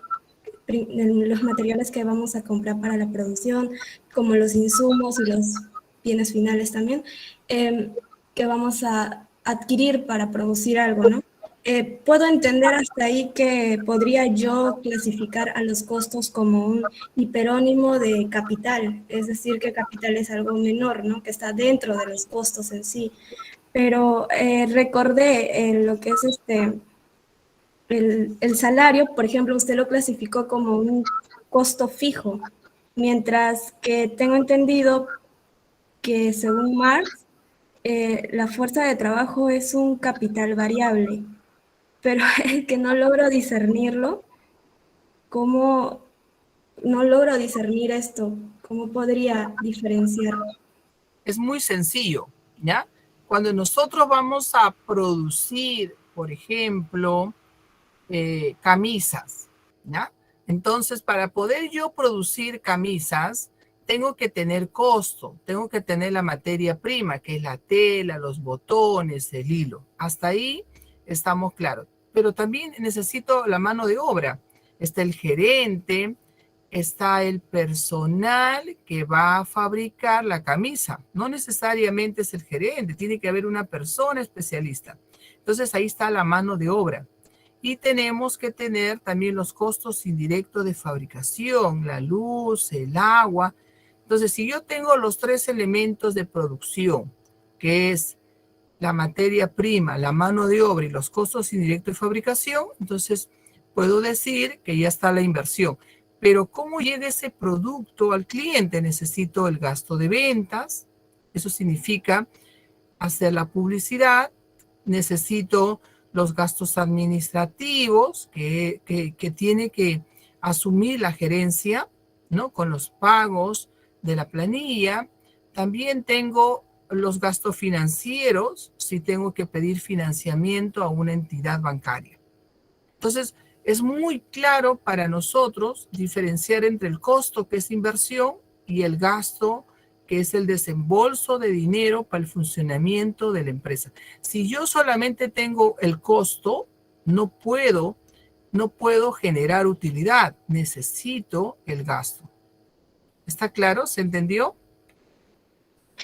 los materiales que vamos a comprar para la producción, como los insumos y los bienes finales también, que vamos a adquirir para producir algo, ¿no? Puedo entender hasta ahí que podría yo clasificar a los costos como un hiperónimo de capital, es decir, que capital es algo menor, ¿no?, que está dentro de los costos en sí. Pero recordé lo que es el salario, por ejemplo, usted lo clasificó como un costo fijo, mientras que tengo entendido que según Marx, la fuerza de trabajo es un capital variable, pero es que no logro discernirlo. ¿Cómo no logro discernir esto? ¿Cómo podría diferenciarlo? Es muy sencillo, ¿ya? Cuando nosotros vamos a producir, por ejemplo, camisas, ¿ya? Entonces, para poder yo producir camisas, tengo que tener costo, tengo que tener la materia prima, que es la tela, los botones, el hilo. Hasta ahí estamos claros. Pero también necesito la mano de obra. Está el gerente, está el personal que va a fabricar la camisa. No necesariamente es el gerente, tiene que haber una persona especialista. Entonces ahí está la mano de obra. Y tenemos que tener también los costos indirectos de fabricación, la luz, el agua. Entonces, si yo tengo los tres elementos de producción, que es la materia prima, la mano de obra y los costos indirectos de fabricación, entonces puedo decir que ya está la inversión. Pero ¿cómo llega ese producto al cliente? Necesito el gasto de ventas, Eso significa hacer la publicidad, necesito los gastos administrativos que tiene que asumir la gerencia, ¿no? Con los pagos de la planilla. También tengo los gastos financieros, si tengo que pedir financiamiento a una entidad bancaria. Entonces, es muy claro para nosotros diferenciar entre el costo, que es inversión, y el gasto, que es el desembolso de dinero para el funcionamiento de la empresa. Si yo solamente tengo el costo, no puedo generar utilidad, necesito el gasto. ¿Está claro? ¿Se entendió?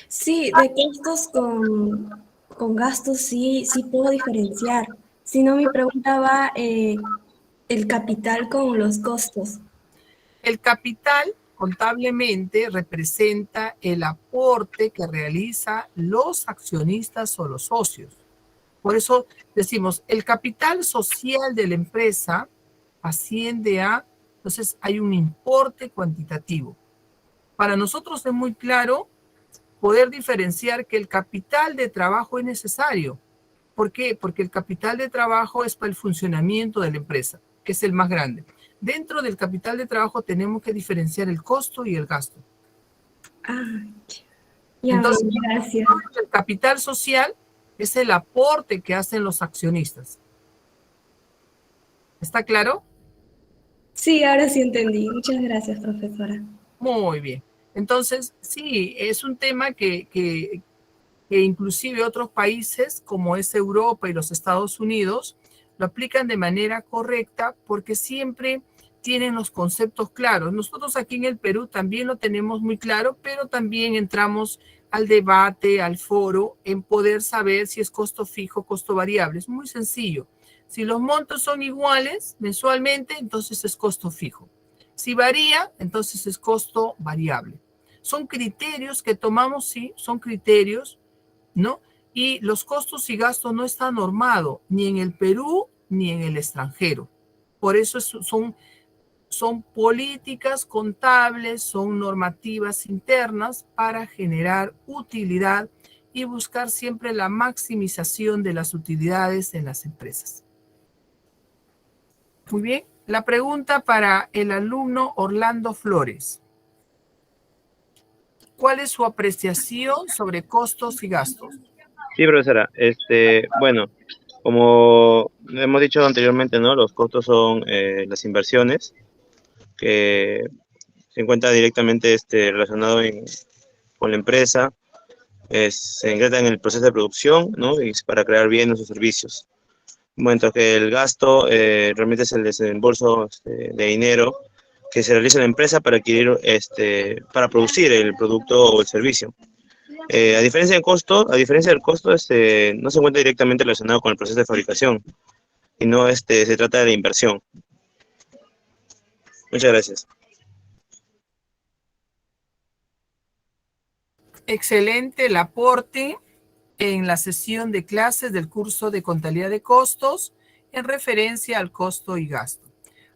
Sí, de costos con gastos sí puedo diferenciar. Si no, mi pregunta va el capital con los costos. El capital contablemente representa el aporte que realizan los accionistas o los socios. Por eso decimos, el capital social de la empresa asciende a, entonces hay un importe cuantitativo. Para nosotros es muy claro poder diferenciar que el capital de trabajo es necesario. ¿Por qué? Porque el capital de trabajo es para el funcionamiento de la empresa, que es el más grande. Dentro del capital de trabajo tenemos que diferenciar el costo y el gasto. Entonces, gracias. El capital social es el aporte que hacen los accionistas. ¿Está claro? Sí, ahora sí entendí. Muchas gracias, profesora. Muy bien. Entonces, sí, es un tema que inclusive otros países, como es Europa y los Estados Unidos, lo aplican de manera correcta porque siempre tienen los conceptos claros. Nosotros aquí en el Perú también lo tenemos muy claro, pero también entramos al debate, al foro, en poder saber si es costo fijo o costo variable. Es muy sencillo. Si los montos son iguales mensualmente, entonces es costo fijo. Si varía, entonces es costo variable. Son criterios que tomamos, sí, son criterios, ¿no? Y los costos y gastos no están normados ni en el Perú ni en el extranjero. Por eso son políticas contables, son normativas internas para generar utilidad y buscar siempre la maximización de las utilidades en las empresas. Muy bien. La pregunta para el alumno Orlando Flores. ¿Cuál es su apreciación sobre costos y gastos? Sí, profesora. Bueno, como hemos dicho anteriormente, ¿no? Los costos son las inversiones que se encuentran directamente relacionado con la empresa, se ingresan en el proceso de producción, ¿no? Y para crear bienes o servicios. Mientras que el gasto realmente es el desembolso de dinero que se realiza en la empresa para adquirir, para producir el producto o el servicio. A diferencia del costo, no se encuentra directamente relacionado con el proceso de fabricación, sino se trata de la inversión. Muchas gracias. Excelente el aporte en la sesión de clases del curso de contabilidad de costos en referencia al costo y gasto.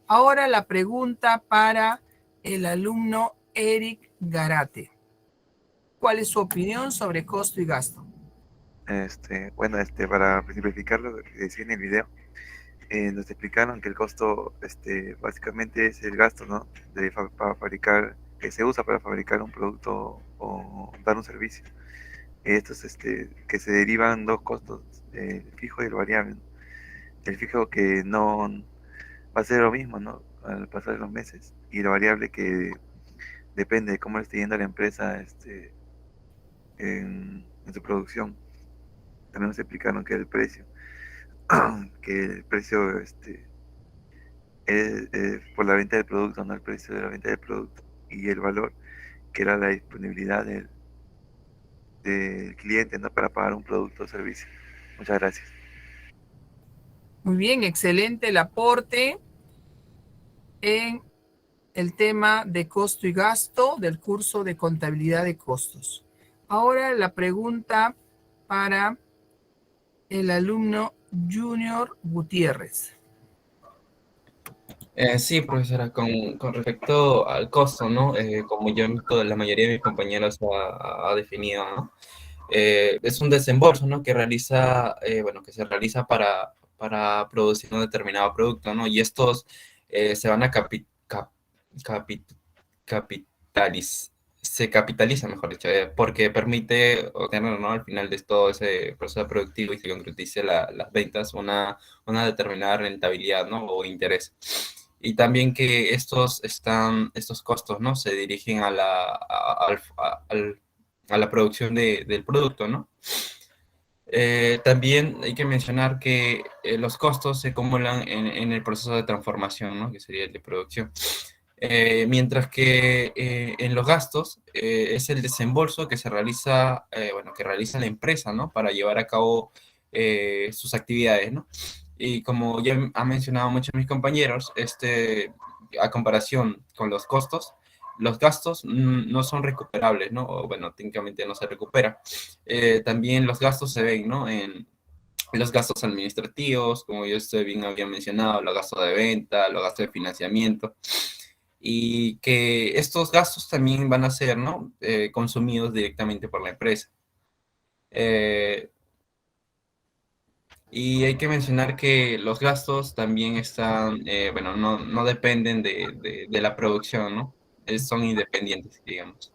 Ahora la pregunta para el alumno Eric Garate. ¿Cuál es su opinión sobre costo y gasto? Bueno, para simplificar lo que decía en el video, nos explicaron que el costo, básicamente es el gasto, ¿no? Para fabricar, que se usa para fabricar un producto o dar un servicio. Estos, que se derivan dos costos, el fijo y el variable, ¿no? El fijo que no va a ser lo mismo, ¿no? Al pasar de los meses, y lo variable que depende de cómo le esté yendo a la empresa, en su producción. También nos explicaron que el precio, es por la venta del producto, no el precio de la venta del producto, y el valor, que era la disponibilidad del cliente, ¿no? Para pagar un producto o servicio. Muchas gracias. Muy bien, excelente el aporte en el tema de costo y gasto del curso de contabilidad de costos. Ahora la pregunta para el alumno Junior Gutiérrez. Sí, profesora, con respecto al costo, ¿no? Como ya la mayoría de mis compañeros ha definido, ¿no? Es un desembolso, ¿no? Que realiza, bueno, que se realiza para producir un determinado producto, ¿no? Y estos se van a capi- se capitaliza, mejor dicho, porque permite obtener, ¿no? Al final de todo ese proceso productivo y que concretice las ventas una determinada rentabilidad, ¿no? O interés. Y también que estos costos, ¿no? Se dirigen a la producción del producto, ¿no? También hay que mencionar que los costos se acumulan en el proceso de transformación, ¿no? Que sería el de producción. Mientras que en los gastos es el desembolso que se realiza, bueno, que realiza la empresa, ¿no? Para llevar a cabo sus actividades, ¿no? Y como ya han mencionado muchos de mis compañeros, a comparación con los gastos no son recuperables, ¿no? O, bueno, técnicamente no se recupera. También los gastos se ven, ¿no? En los gastos administrativos, como yo bien había mencionado, los gastos de venta, los gastos de financiamiento, y que estos gastos también van a ser, ¿no? Consumidos directamente por la empresa. Y hay que mencionar que los gastos también están, bueno, no dependen de la producción, ¿no? Son independientes, digamos.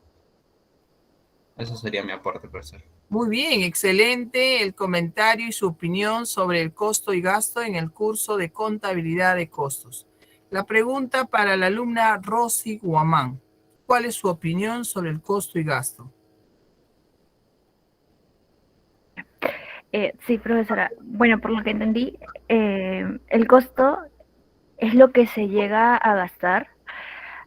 Eso sería mi aporte, profesor. Muy bien, excelente el comentario y su opinión sobre el costo y gasto en el curso de contabilidad de costos. La pregunta para la alumna Rosy Guamán. ¿Cuál es su opinión sobre el costo y gasto? Sí, profesora. Bueno, por lo que entendí, el costo es lo que se llega a gastar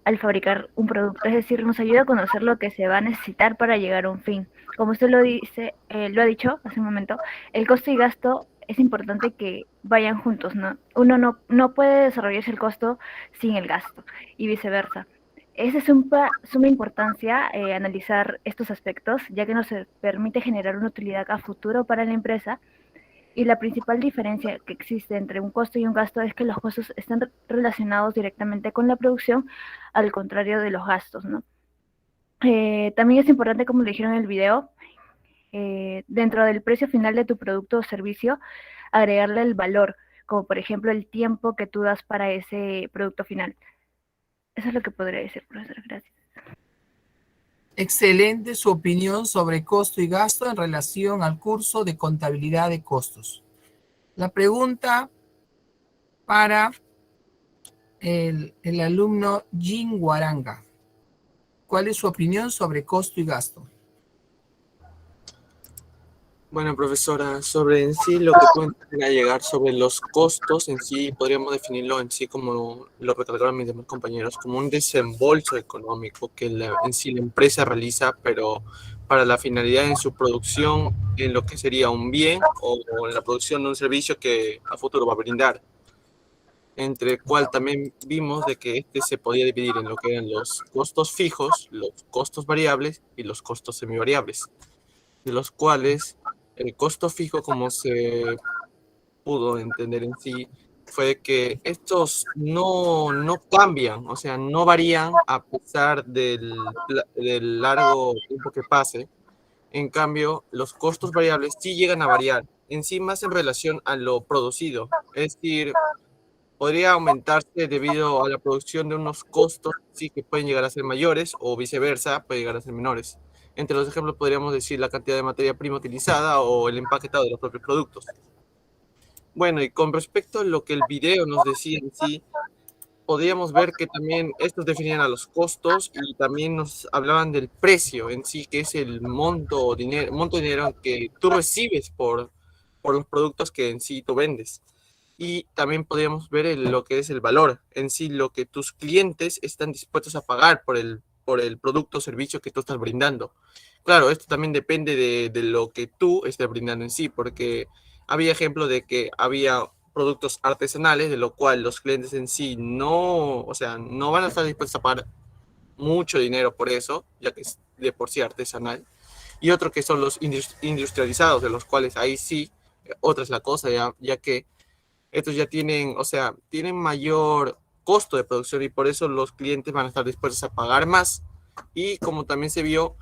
al fabricar un producto, es decir, nos ayuda a conocer lo que se va a necesitar para llegar a un fin. Como usted lo dice, lo ha dicho hace un momento, el costo y gasto es importante que vayan juntos, ¿no? Uno no puede desarrollarse el costo sin el gasto y viceversa. Es de suma importancia analizar estos aspectos, ya que nos permite generar una utilidad a futuro para la empresa. Y la principal diferencia que existe entre un costo y un gasto es que los costos están relacionados directamente con la producción, al contrario de los gastos, ¿no? También es importante, como le dijeron en el video, dentro del precio final de tu producto o servicio, agregarle el valor, como por ejemplo el tiempo que tú das para ese producto final. Eso es lo que podría decir, profesor. Gracias. Excelente su opinión sobre costo y gasto en relación al curso de contabilidad de costos. La pregunta para el alumno Jin Guaranga. ¿Cuál es su opinión sobre costo y gasto? Bueno, profesora, sobre en sí lo que pueden llegar sobre los costos, en sí podríamos definirlo en sí como lo recalcaron mis demás compañeros, como un desembolso económico que en sí la empresa realiza, pero para la finalidad en su producción, en lo que sería un bien o en la producción de un servicio que a futuro va a brindar. Entre el cual también vimos de que se podía dividir en lo que eran los costos fijos, los costos variables y los costos semivariables, de los cuales el costo fijo, como se pudo entender en sí, fue que estos no cambian, o sea, no varían a pesar del largo tiempo que pase. En cambio, los costos variables sí llegan a variar, en sí más en relación a lo producido. Es decir, podría aumentarse debido a la producción de unos costos, sí, que pueden llegar a ser mayores o viceversa, puede llegar a ser menores. Entre los ejemplos podríamos decir la cantidad de materia prima utilizada o el empaquetado de los propios productos. Bueno, y con respecto a lo que el video nos decía en sí, podríamos ver que también estos definían a los costos y también nos hablaban del precio en sí, que es el monto de dinero que tú recibes por los productos que en sí tú vendes. Y también podríamos ver lo que es el valor, en sí lo que tus clientes están dispuestos a pagar por el producto o servicio que tú estás brindando. Claro, esto también depende de lo que tú estés brindando en sí, porque había ejemplo de que había productos artesanales, de lo cual los clientes en sí no, o sea, no van a estar dispuestos a pagar mucho dinero por eso, ya que es de por sí artesanal. Y otro que son los industrializados, de los cuales ahí sí, otra es la cosa, ya que estos ya tienen, o sea, tienen mayor costo de producción y por eso los clientes van a estar dispuestos a pagar más. Y como también se vio,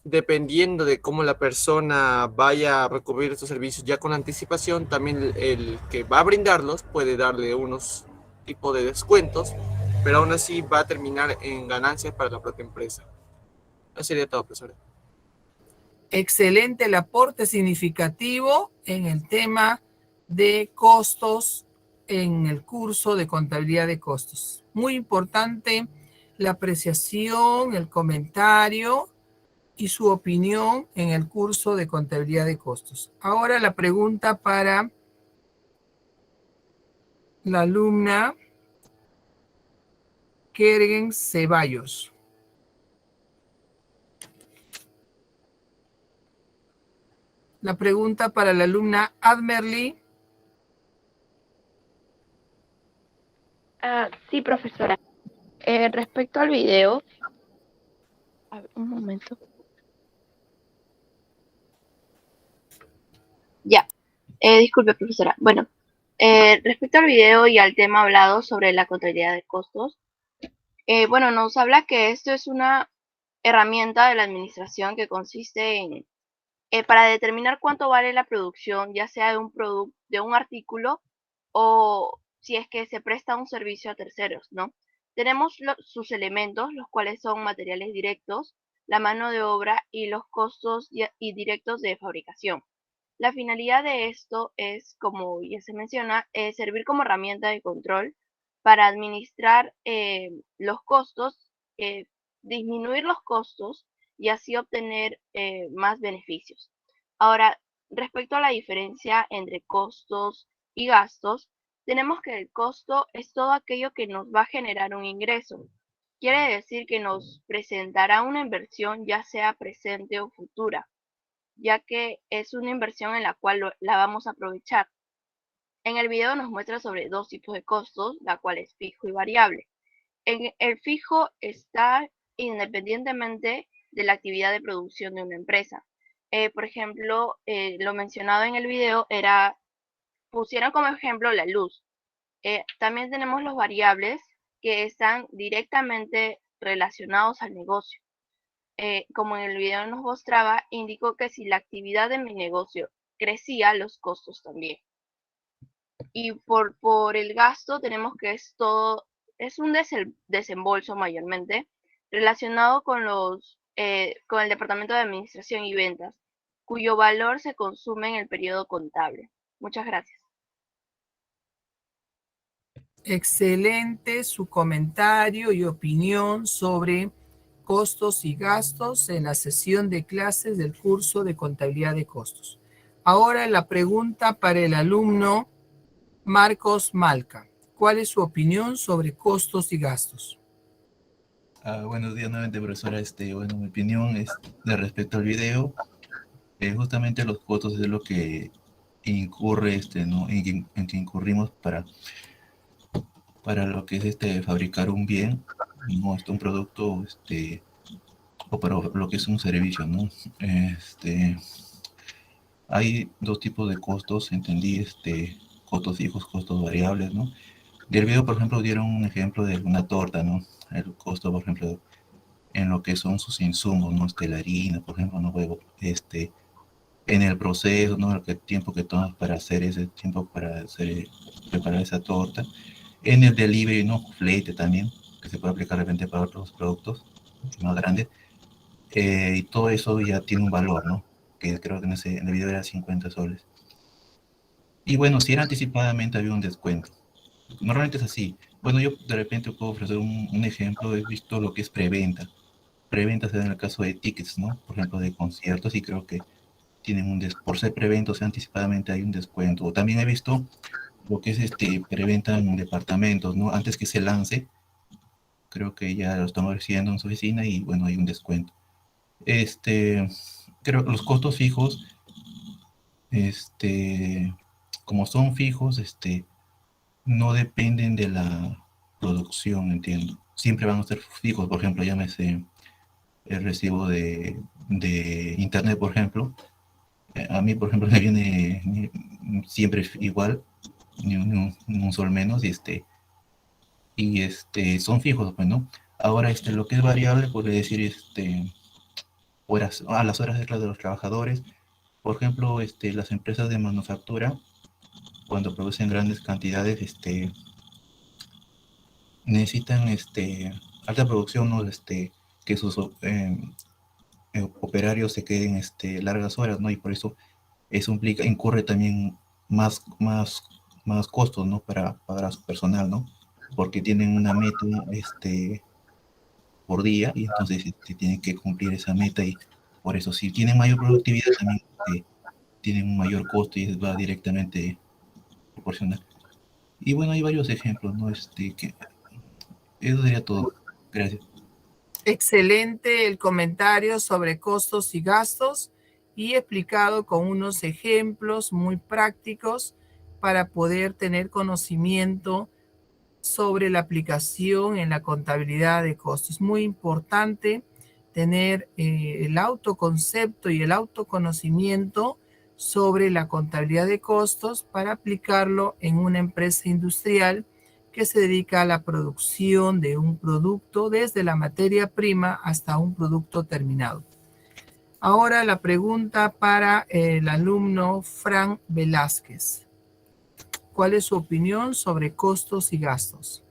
dependiendo de cómo la persona vaya a recurrir estos servicios ya con anticipación, también el que va a brindarlos puede darle unos tipos de descuentos, pero aún así va a terminar en ganancias para la propia empresa. Eso sería todo, profesora. Excelente el aporte significativo en el tema de costos en el curso de contabilidad de costos. Muy importante la apreciación, el comentario y su opinión en el curso de contabilidad de costos. Ahora la pregunta para la alumna Kergen Ceballos. La pregunta para la alumna Admerly. Sí, profesora. Respecto al video, a ver, un momento. Ya, disculpe, profesora. Bueno, respecto al video y al tema hablado sobre la contabilidad de costos, bueno, nos habla que esto es una herramienta de la administración que consiste en, para determinar cuánto vale la producción, ya sea de un producto, de un artículo, o si es que se presta un servicio a terceros, ¿no? Tenemos sus elementos, los cuales son materiales directos, la mano de obra y los costos y directos de fabricación. La finalidad de esto es, como ya se menciona, servir como herramienta de control para administrar los costos, disminuir los costos y así obtener más beneficios. Ahora, respecto a la diferencia entre costos y gastos, tenemos que el costo es todo aquello que nos va a generar un ingreso. Quiere decir que nos presentará una inversión, ya sea presente o futura, ya que es una inversión en la cual la vamos a aprovechar. En el video nos muestra sobre dos tipos de costos, la cual es fijo y variable. El fijo está independientemente de la actividad de producción de una empresa. Por ejemplo, lo mencionado en el video era, pusieron como ejemplo la luz. También tenemos los variables que están directamente relacionados al negocio. Como en el video nos mostraba, indicó que si la actividad de mi negocio crecía, los costos también. Y por el gasto tenemos que es todo, es un desembolso mayormente relacionado con con el departamento de administración y ventas, cuyo valor se consume en el periodo contable. Muchas gracias. Excelente su comentario y opinión sobre costos y gastos en la sesión de clases del curso de contabilidad de costos. Ahora la pregunta para el alumno Marcos Malca. ¿Cuál es su opinión sobre costos y gastos? Buenos días nuevamente, profesora. Bueno, mi opinión es de respecto al video. Justamente los costos es lo que incurre, ¿no? en que incurrimos para lo que es fabricar un bien, ¿no? Un producto, o para lo que es un servicio, ¿no? Hay dos tipos de costos, entendí, costos fijos, costos variables, ¿no? Del video, por ejemplo, dieron un ejemplo de una torta, ¿no? El costo, por ejemplo, en lo que son sus insumos, ¿no? La harina, por ejemplo, ¿no? Huevo, en el proceso, ¿no? El tiempo que tomas para hacer ese tiempo para preparar esa torta. En el delivery, ¿no? Flete también, que se puede aplicar de repente para otros productos más grandes. Y todo eso ya tiene un valor, ¿no? Que creo que en el video era 50 soles. Y bueno, si era anticipadamente había un descuento. Normalmente es así. Bueno, yo de repente puedo ofrecer un ejemplo. He visto lo que es preventa. Preventa se da en el caso de tickets, ¿no? Por ejemplo, de conciertos, y creo que tienen por ser preventa, o sea, anticipadamente hay un descuento. O también he visto lo que es preventa en departamentos, ¿no? Antes que se lance, creo que ya lo están ofreciendo en su oficina y bueno, hay un descuento. Creo que los costos fijos, como son fijos, no dependen de la producción, entiendo. Siempre van a ser fijos, por ejemplo, llámese el recibo de internet, por ejemplo. A mí, por ejemplo, me viene siempre igual, ni un sol menos, y y son fijos, pues, ¿no? Ahora, lo que es variable, podría decir, a las horas extras de los trabajadores. Por ejemplo, las empresas de manufactura, cuando producen grandes cantidades, necesitan, alta producción, ¿no? Que sus operarios se queden, largas horas, ¿no? Y por eso incurre también más costos, ¿no? Para pagar a su personal, ¿no? Porque tienen una meta, por día, y entonces tienen que cumplir esa meta, y por eso si tienen mayor productividad también tienen un mayor costo y va directamente proporcional. Y bueno, hay varios ejemplos, ¿no? Eso sería todo. Gracias. Excelente el comentario sobre costos y gastos y explicado con unos ejemplos muy prácticos para poder tener conocimiento sobre la aplicación en la contabilidad de costos. Muy importante tener el autoconcepto y el autoconocimiento sobre la contabilidad de costos para aplicarlo en una empresa industrial que se dedica a la producción de un producto desde la materia prima hasta un producto terminado. Ahora la pregunta para el alumno Fran Velázquez. ¿Cuál es su opinión sobre costos y gastos?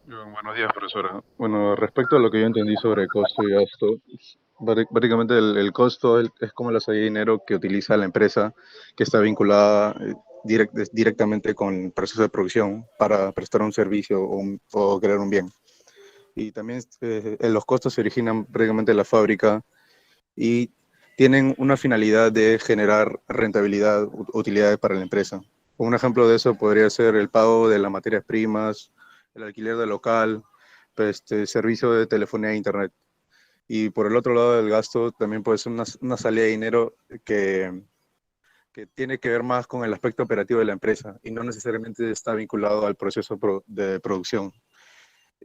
Buenos días, profesora. Bueno, respecto a lo que yo entendí sobre costo y gasto, básicamente el costo es como la salida de dinero que utiliza la empresa que está vinculada directamente con el proceso de producción para prestar un servicio o crear un bien. Y también los costos se originan prácticamente en la fábrica y tienen una finalidad de generar rentabilidad, utilidades para la empresa. Un ejemplo de eso podría ser el pago de las materias primas, el alquiler del local, servicio de telefonía e internet. Y por el otro lado del gasto también puede ser una salida de dinero que tiene que ver más con el aspecto operativo de la empresa y no necesariamente está vinculado al proceso de producción.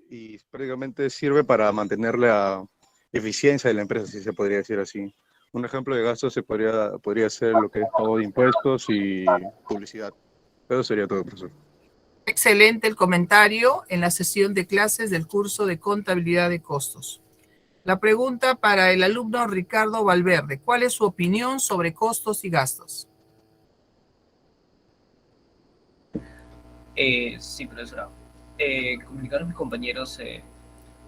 Y prácticamente sirve para mantener la eficiencia de la empresa, si se podría decir así. Un ejemplo de gasto podría ser lo que es pago de impuestos y publicidad. Eso sería todo, profesor. Excelente el comentario en la sesión de clases del curso de contabilidad de costos. La pregunta para el alumno Ricardo Valverde. ¿Cuál es su opinión sobre costos y gastos? Sí, profesora. Comunicar a mis compañeros,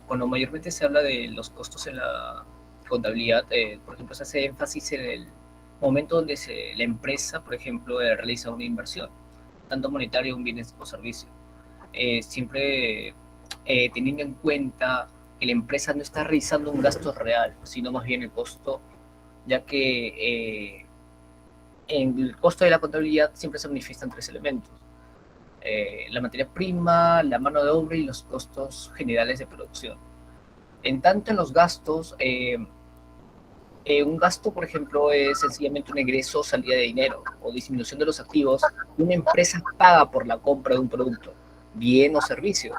cuando mayormente se habla de los costos en la contabilidad, por ejemplo, se hace énfasis en el momento donde la empresa, por ejemplo, realiza una inversión, tanto monetaria, un bien o servicio. Siempre teniendo en cuenta que la empresa no está realizando un gasto real, sino más bien el costo, ya que en el costo de la contabilidad siempre se manifiestan tres elementos. La materia prima, la mano de obra y los costos generales de producción. En tanto en los gastos, un gasto, por ejemplo, es sencillamente un egreso o salida de dinero o disminución de los activos que una empresa paga por la compra de un producto, bien o servicio.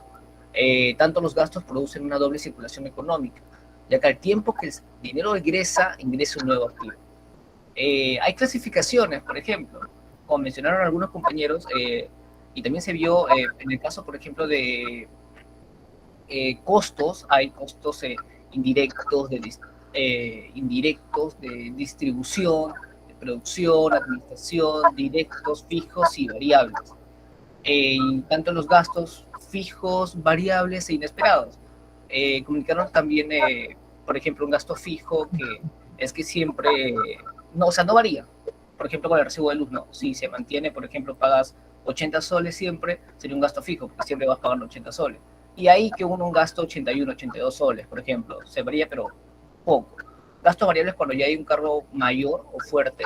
Tanto los gastos producen una doble circulación económica, ya que al tiempo que el dinero ingresa un nuevo activo. Hay clasificaciones, por ejemplo, como mencionaron algunos compañeros, y también se vio en el caso, por ejemplo, de costos, hay costos indirectos de distribución, de producción, administración, directos, fijos y variables. Y tanto los gastos fijos, variables e inesperados. Comunicaron también, por ejemplo, un gasto fijo que es que siempre, no, o sea, no varía. Por ejemplo, con el recibo de luz, no. Si se mantiene, por ejemplo, pagas 80 soles siempre, sería un gasto fijo, porque siempre vas pagando 80 soles. Y ahí que un gasto 81, 82 soles, por ejemplo, se varía, pero poco. Gastos variables cuando ya hay un cargo mayor o fuerte.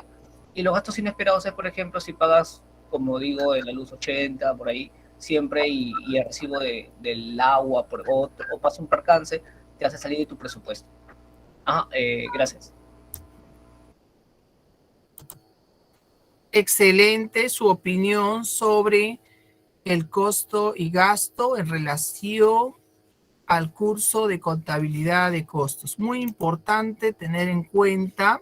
Y los gastos inesperados es, por ejemplo, si pagas, como digo, en la luz 80, por ahí, siempre, y el recibo del agua o pasa un percance, te hace salir de tu presupuesto. Gracias. Excelente su opinión sobre el costo y gasto en relación al curso de contabilidad de costos. Muy importante tener en cuenta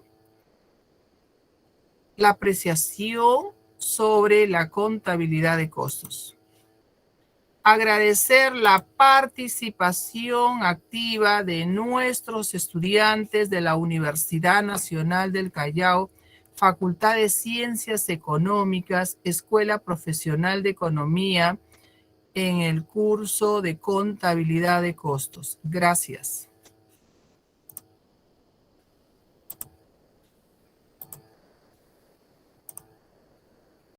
la apreciación sobre la contabilidad de costos. Agradecer la participación activa de nuestros estudiantes de la Universidad Nacional del Callao, Facultad de Ciencias Económicas, Escuela Profesional de Economía, en el curso de Contabilidad de Costos. Gracias.